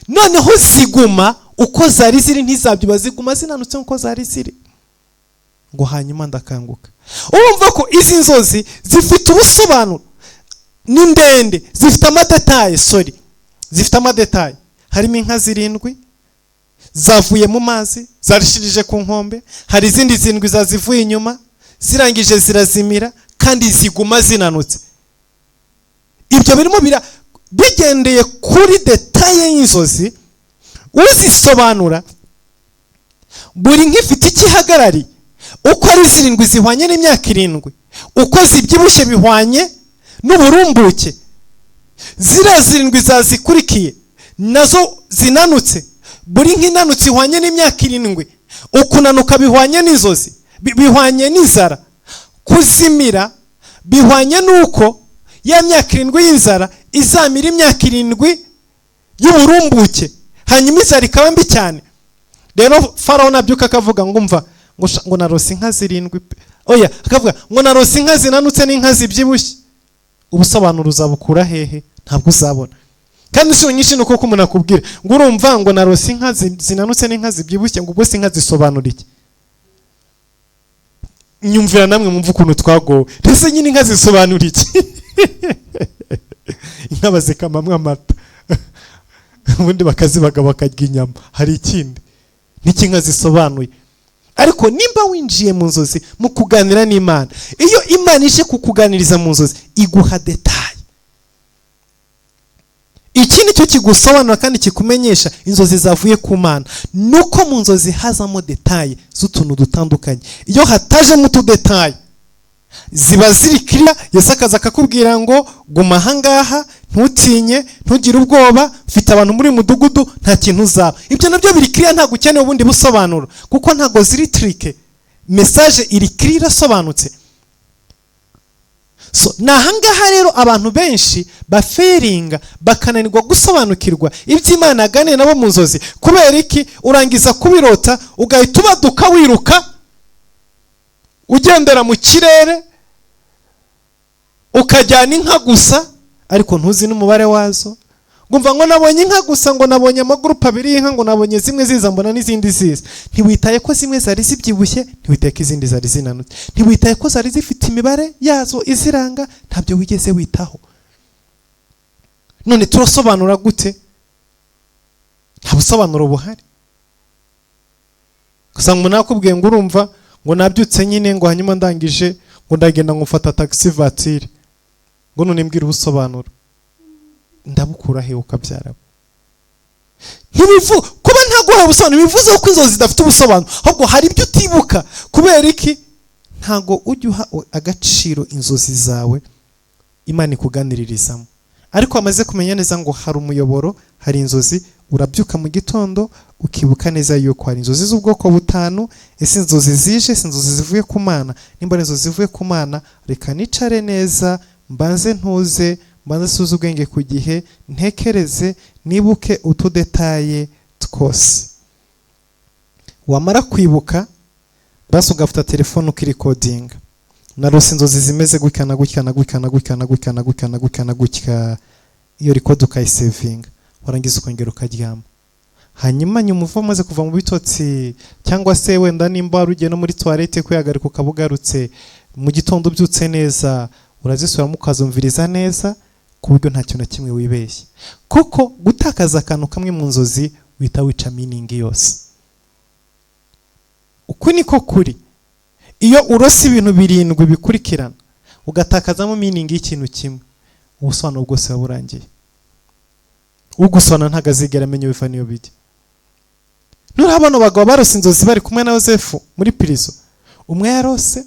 noneho ziguma uko zari ziri, ntizabyiba, ziguma zinanutse uko zari ziri. Ngo hanyuma ndakanguka. Urumva ko izi nzozi zifite ubusobanuro, ni ndende, zifite amadetaye, zifite amadetaye. Harimo inka 7 zavuye mu mazi, zarishirije ku nkombe, hari izindi 7 zazivuye inyuma, zirangije zirazimira, kandi ziguma zinanutse. Ibyo birimo bigendeye kuri detaye y'inzozi. Uzisobanura buri nk'ifite ikihagarari, uko ari 7 zihwanye n'imyaka 7, uko zibyibushye bihwanye n'uburumbuke. Zira 7 zazikurikiye nazo zinanutse, buri nk'inanutse ihwanye n'imyaka 7, ukunanuka bihwanye n'inzozi, bihwanye n'inzara, kuzimira bihwanye n'uko ya myaka 7 y'inzara izamira imyaka 7 y'uburumbuke, hanyuma inzara ikaba mbi cyane. Rero Farawo nabyuka akavuga ngo umva ngo narose inka 7, oya akavuga ngo narose inka zinanutse n'inka zibyibushye. Ubusobanuro uzabukura hehe? Ntabwo uzabona. Kandi inshuro nyinshi nuko umuntu akubwira ngo urumva ngo narose inka zinanutse n'inka zibyibushye, ngo ubwo inka zisobanura iki? Nyumvira namwe mumva ukuntu twagowe. Ndetse nyine inka zisobanura iki? Inka bazikamamwe amata, ubundi bakazibaga bakarya inyama. Hari ikindi n'inka zisobanuye. Ariko nimba winjiye mu nzozi mu kuganira n'Imana, iyo Imana ije kukuganiriza mu nzozi iguha detaye. Iki nicyo kigusobanura kandi kikumenyesha inzozi zavuye ku Mana, nuko mu nzozi hazamo detaye z'utuntu dutandukanye. Iyo hataje mu tudetaye ziba ziri clear. Yesu akaza akakubwira ngo guma ahangaha, ntutinye, ntugire ubwoba, mfite abantu muri mudugudu, nta kintu uzaba. Ibyo nabyo biri clear, nta gukeneye ubundi busobanuro, kuko ntago ziri trick. Message iri clear, irasobanutse. So nahangaha rero abantu benshi baferinga, bakananirwa gusobanukirwa iby'Imana aganira nabo mu nzozi. Kubera iki? Urangiza kubirota ugahita ubaduka wiruka, ugendera mu kirere, ukajyana inka gusa ariko ntuzi n'umubare wazo, ngumva ngo nabonye inka gusa, ngo nabonye amagurupe abiri y'inka, ngo nabonye zimwe ziza mbona n'izindi ziza. Ntiwitaye ko zimwe zari zibyibushye, ntiwitaye ko izindi zari zinanutse, ntiwitaye ko zari zifite imibare yazo iziranga, ntabyo wigeze witaho. None turasobanura gute? Nta busobanuro buhari. Gusa ngo nakubwiye ngo urumva ngo nabyutse nyine ngo hanyuma ndangije ngo ndagenda ngufata taxi voiture, ngo none mbwira ubusobanuro. Ndabukura he ukabyara? Ntibivu kuba ntaguha ubusobanuro bivuze ko inzozi zidafite ubusobanuro, ahubwo hari ibyo utibuka. Kubera iki? Ntago ujya uha agaciro inzozi zawe Imana ikuganiririzamo. Ariko amaze kumenya neza ngo hari umuyoboro, hari inzozi, urabyuka mu gitondo ukibuka neza yuko hari inzozi z'ubwoko butanu. Ese inzozi zije, si inzozi zivuye ku Mana? Nimba inzozi zivuye ku Mana, reka nicare neza, mbanze ntuze, mbanze suze ubwenge ku gihe, ntekereze, nibuke utudetaye twose. Wamara kwibuka, basi ugafata telefone ukirikodinga. Narose inzozi zimeze gutya na gutya na gutya na gutya na gutya na gutya na gutya na gutya. Iyo record ukayisevinga, warangiza ukongera ukaryama. Hanyuma nyuma umaze kuva mu bitotsi, cyangwa se wenda nimba urugiye no muri toilette kwihagarika ukabugarutse, mu gitondo byutse neza, urazisubiramo ukazumviriza neza ku buryo nta kintu na kimwe wibeshye. Kuko gutakaza akantu kamwe mu nzozi wita wica meaning yose. Uko niko kuri. Iyo urose ibintu birindwi bikurikirana ugatakazamo meaning y'ikintu kimwe, ubusobanuro bwose burangiye. Ugusona ntagazigera amenye biva niyo bijya. Nurabona bagabo barose inzozi bari kumwe na Yosefu muri prison. Umwe yarose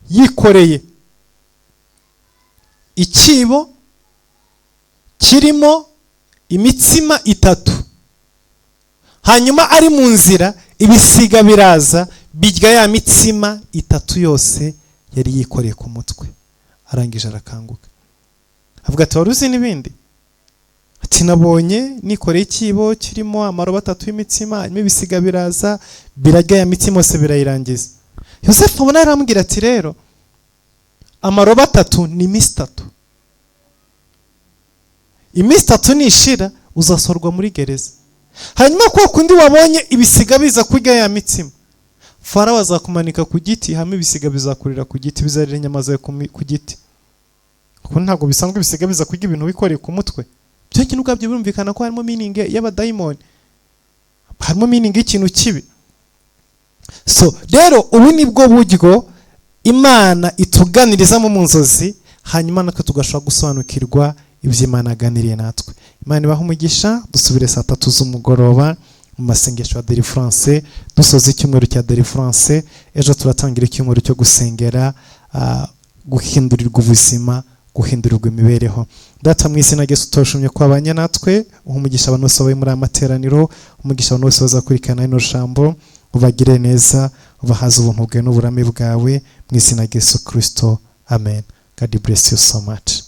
yikoreye ikibo kirimo imitsima 3, hanyuma ari mu nzira ibisiga biraza bijya ya mitsima 3 yose yari yikoreye ku mutwe. Arangije arakanguka, avuga ati waruzi n'ibindi? Ati nabonye nikoreye ikibo kirimo amarobo 3 y'imitsima, hanyuma ibisiga biraza birajya ya mitsima yose birayirangiza. Yosefu abona aramubwira ati rero amarobo 3 ni iminsi 3, iminsi 3 nishira uzasorwa muri gereza. Hanyuma kwa kundi wabonye ibisiga biza kurya ya mitsima, Farawo azakumanika ku giti, hamwe ibisiga bizakurira ku giti, bizarira inyama zawe ku giti. Kuko ntago bisanzwe ibisiga biza kurya ibintu wikoreye ku mutwe. Byo kintu ubwabyo birumvikana ko harimo meaning y'abadayimoni, harimo meaning y'ikintu kibi. So rero ubu nibwo buryo Imana ituganirizamo mu nzozi, hanyuma natwe tugashobora gusobanukirwa ibyo Imana aganiriye natwe. Imana ibaha umugisha. Dusubire saa 3 z'umugoroba mu masengesho ya Delivrance, dusoza icyumweru cya Delivrance. Ejo turatangira icyumweru cyo gusengera guhindurirwa ubuzima, guhindurirwa imibereho. Data mu izina rye tutoshumye kwabanye natwe, umugisha abantu bose bari muri amateraniro, umugisha abantu bose bazakurikirana ino jambo, ubagire neza, ubahaze ubuntu bwawe n'uburame bwawe mu izina rya Yesu Kristo. Amen. God bless you so much.